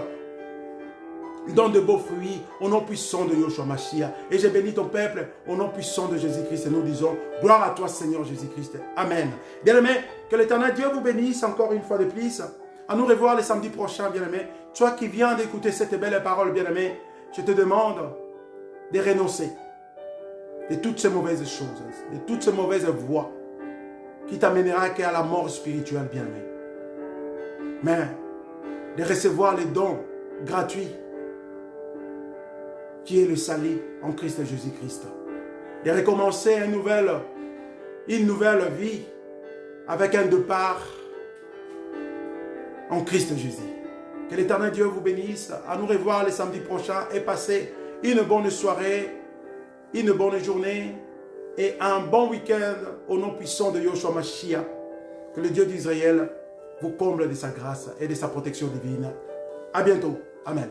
donne de beaux fruits au nom puissant de Yoshua Mashiach. Et je bénis ton peuple au nom puissant de Jésus-Christ. Et nous disons, gloire à toi Seigneur Jésus-Christ. Amen. Bien-aimé, que l'éternel Dieu vous bénisse encore une fois de plus. À nous revoir le samedi prochain, bien-aimé. Toi qui viens d'écouter cette belle parole, bien-aimé, je te demande de renoncer de toutes ces mauvaises choses, de toutes ces mauvaises voies qui t'amènera qu'à la mort spirituelle, bien-aimé. Mais de recevoir les dons gratuits qui est le salut en Christ Jésus-Christ. De recommencer une nouvelle vie avec un départ en Christ Jésus. Que l'éternel Dieu vous bénisse. À nous revoir le samedi prochain et passer une bonne soirée, une bonne journée et un bon week-end au nom puissant de Yoshua Mashiach. Que le Dieu d'Israël vous comble de sa grâce et de sa protection divine. À bientôt. Amen.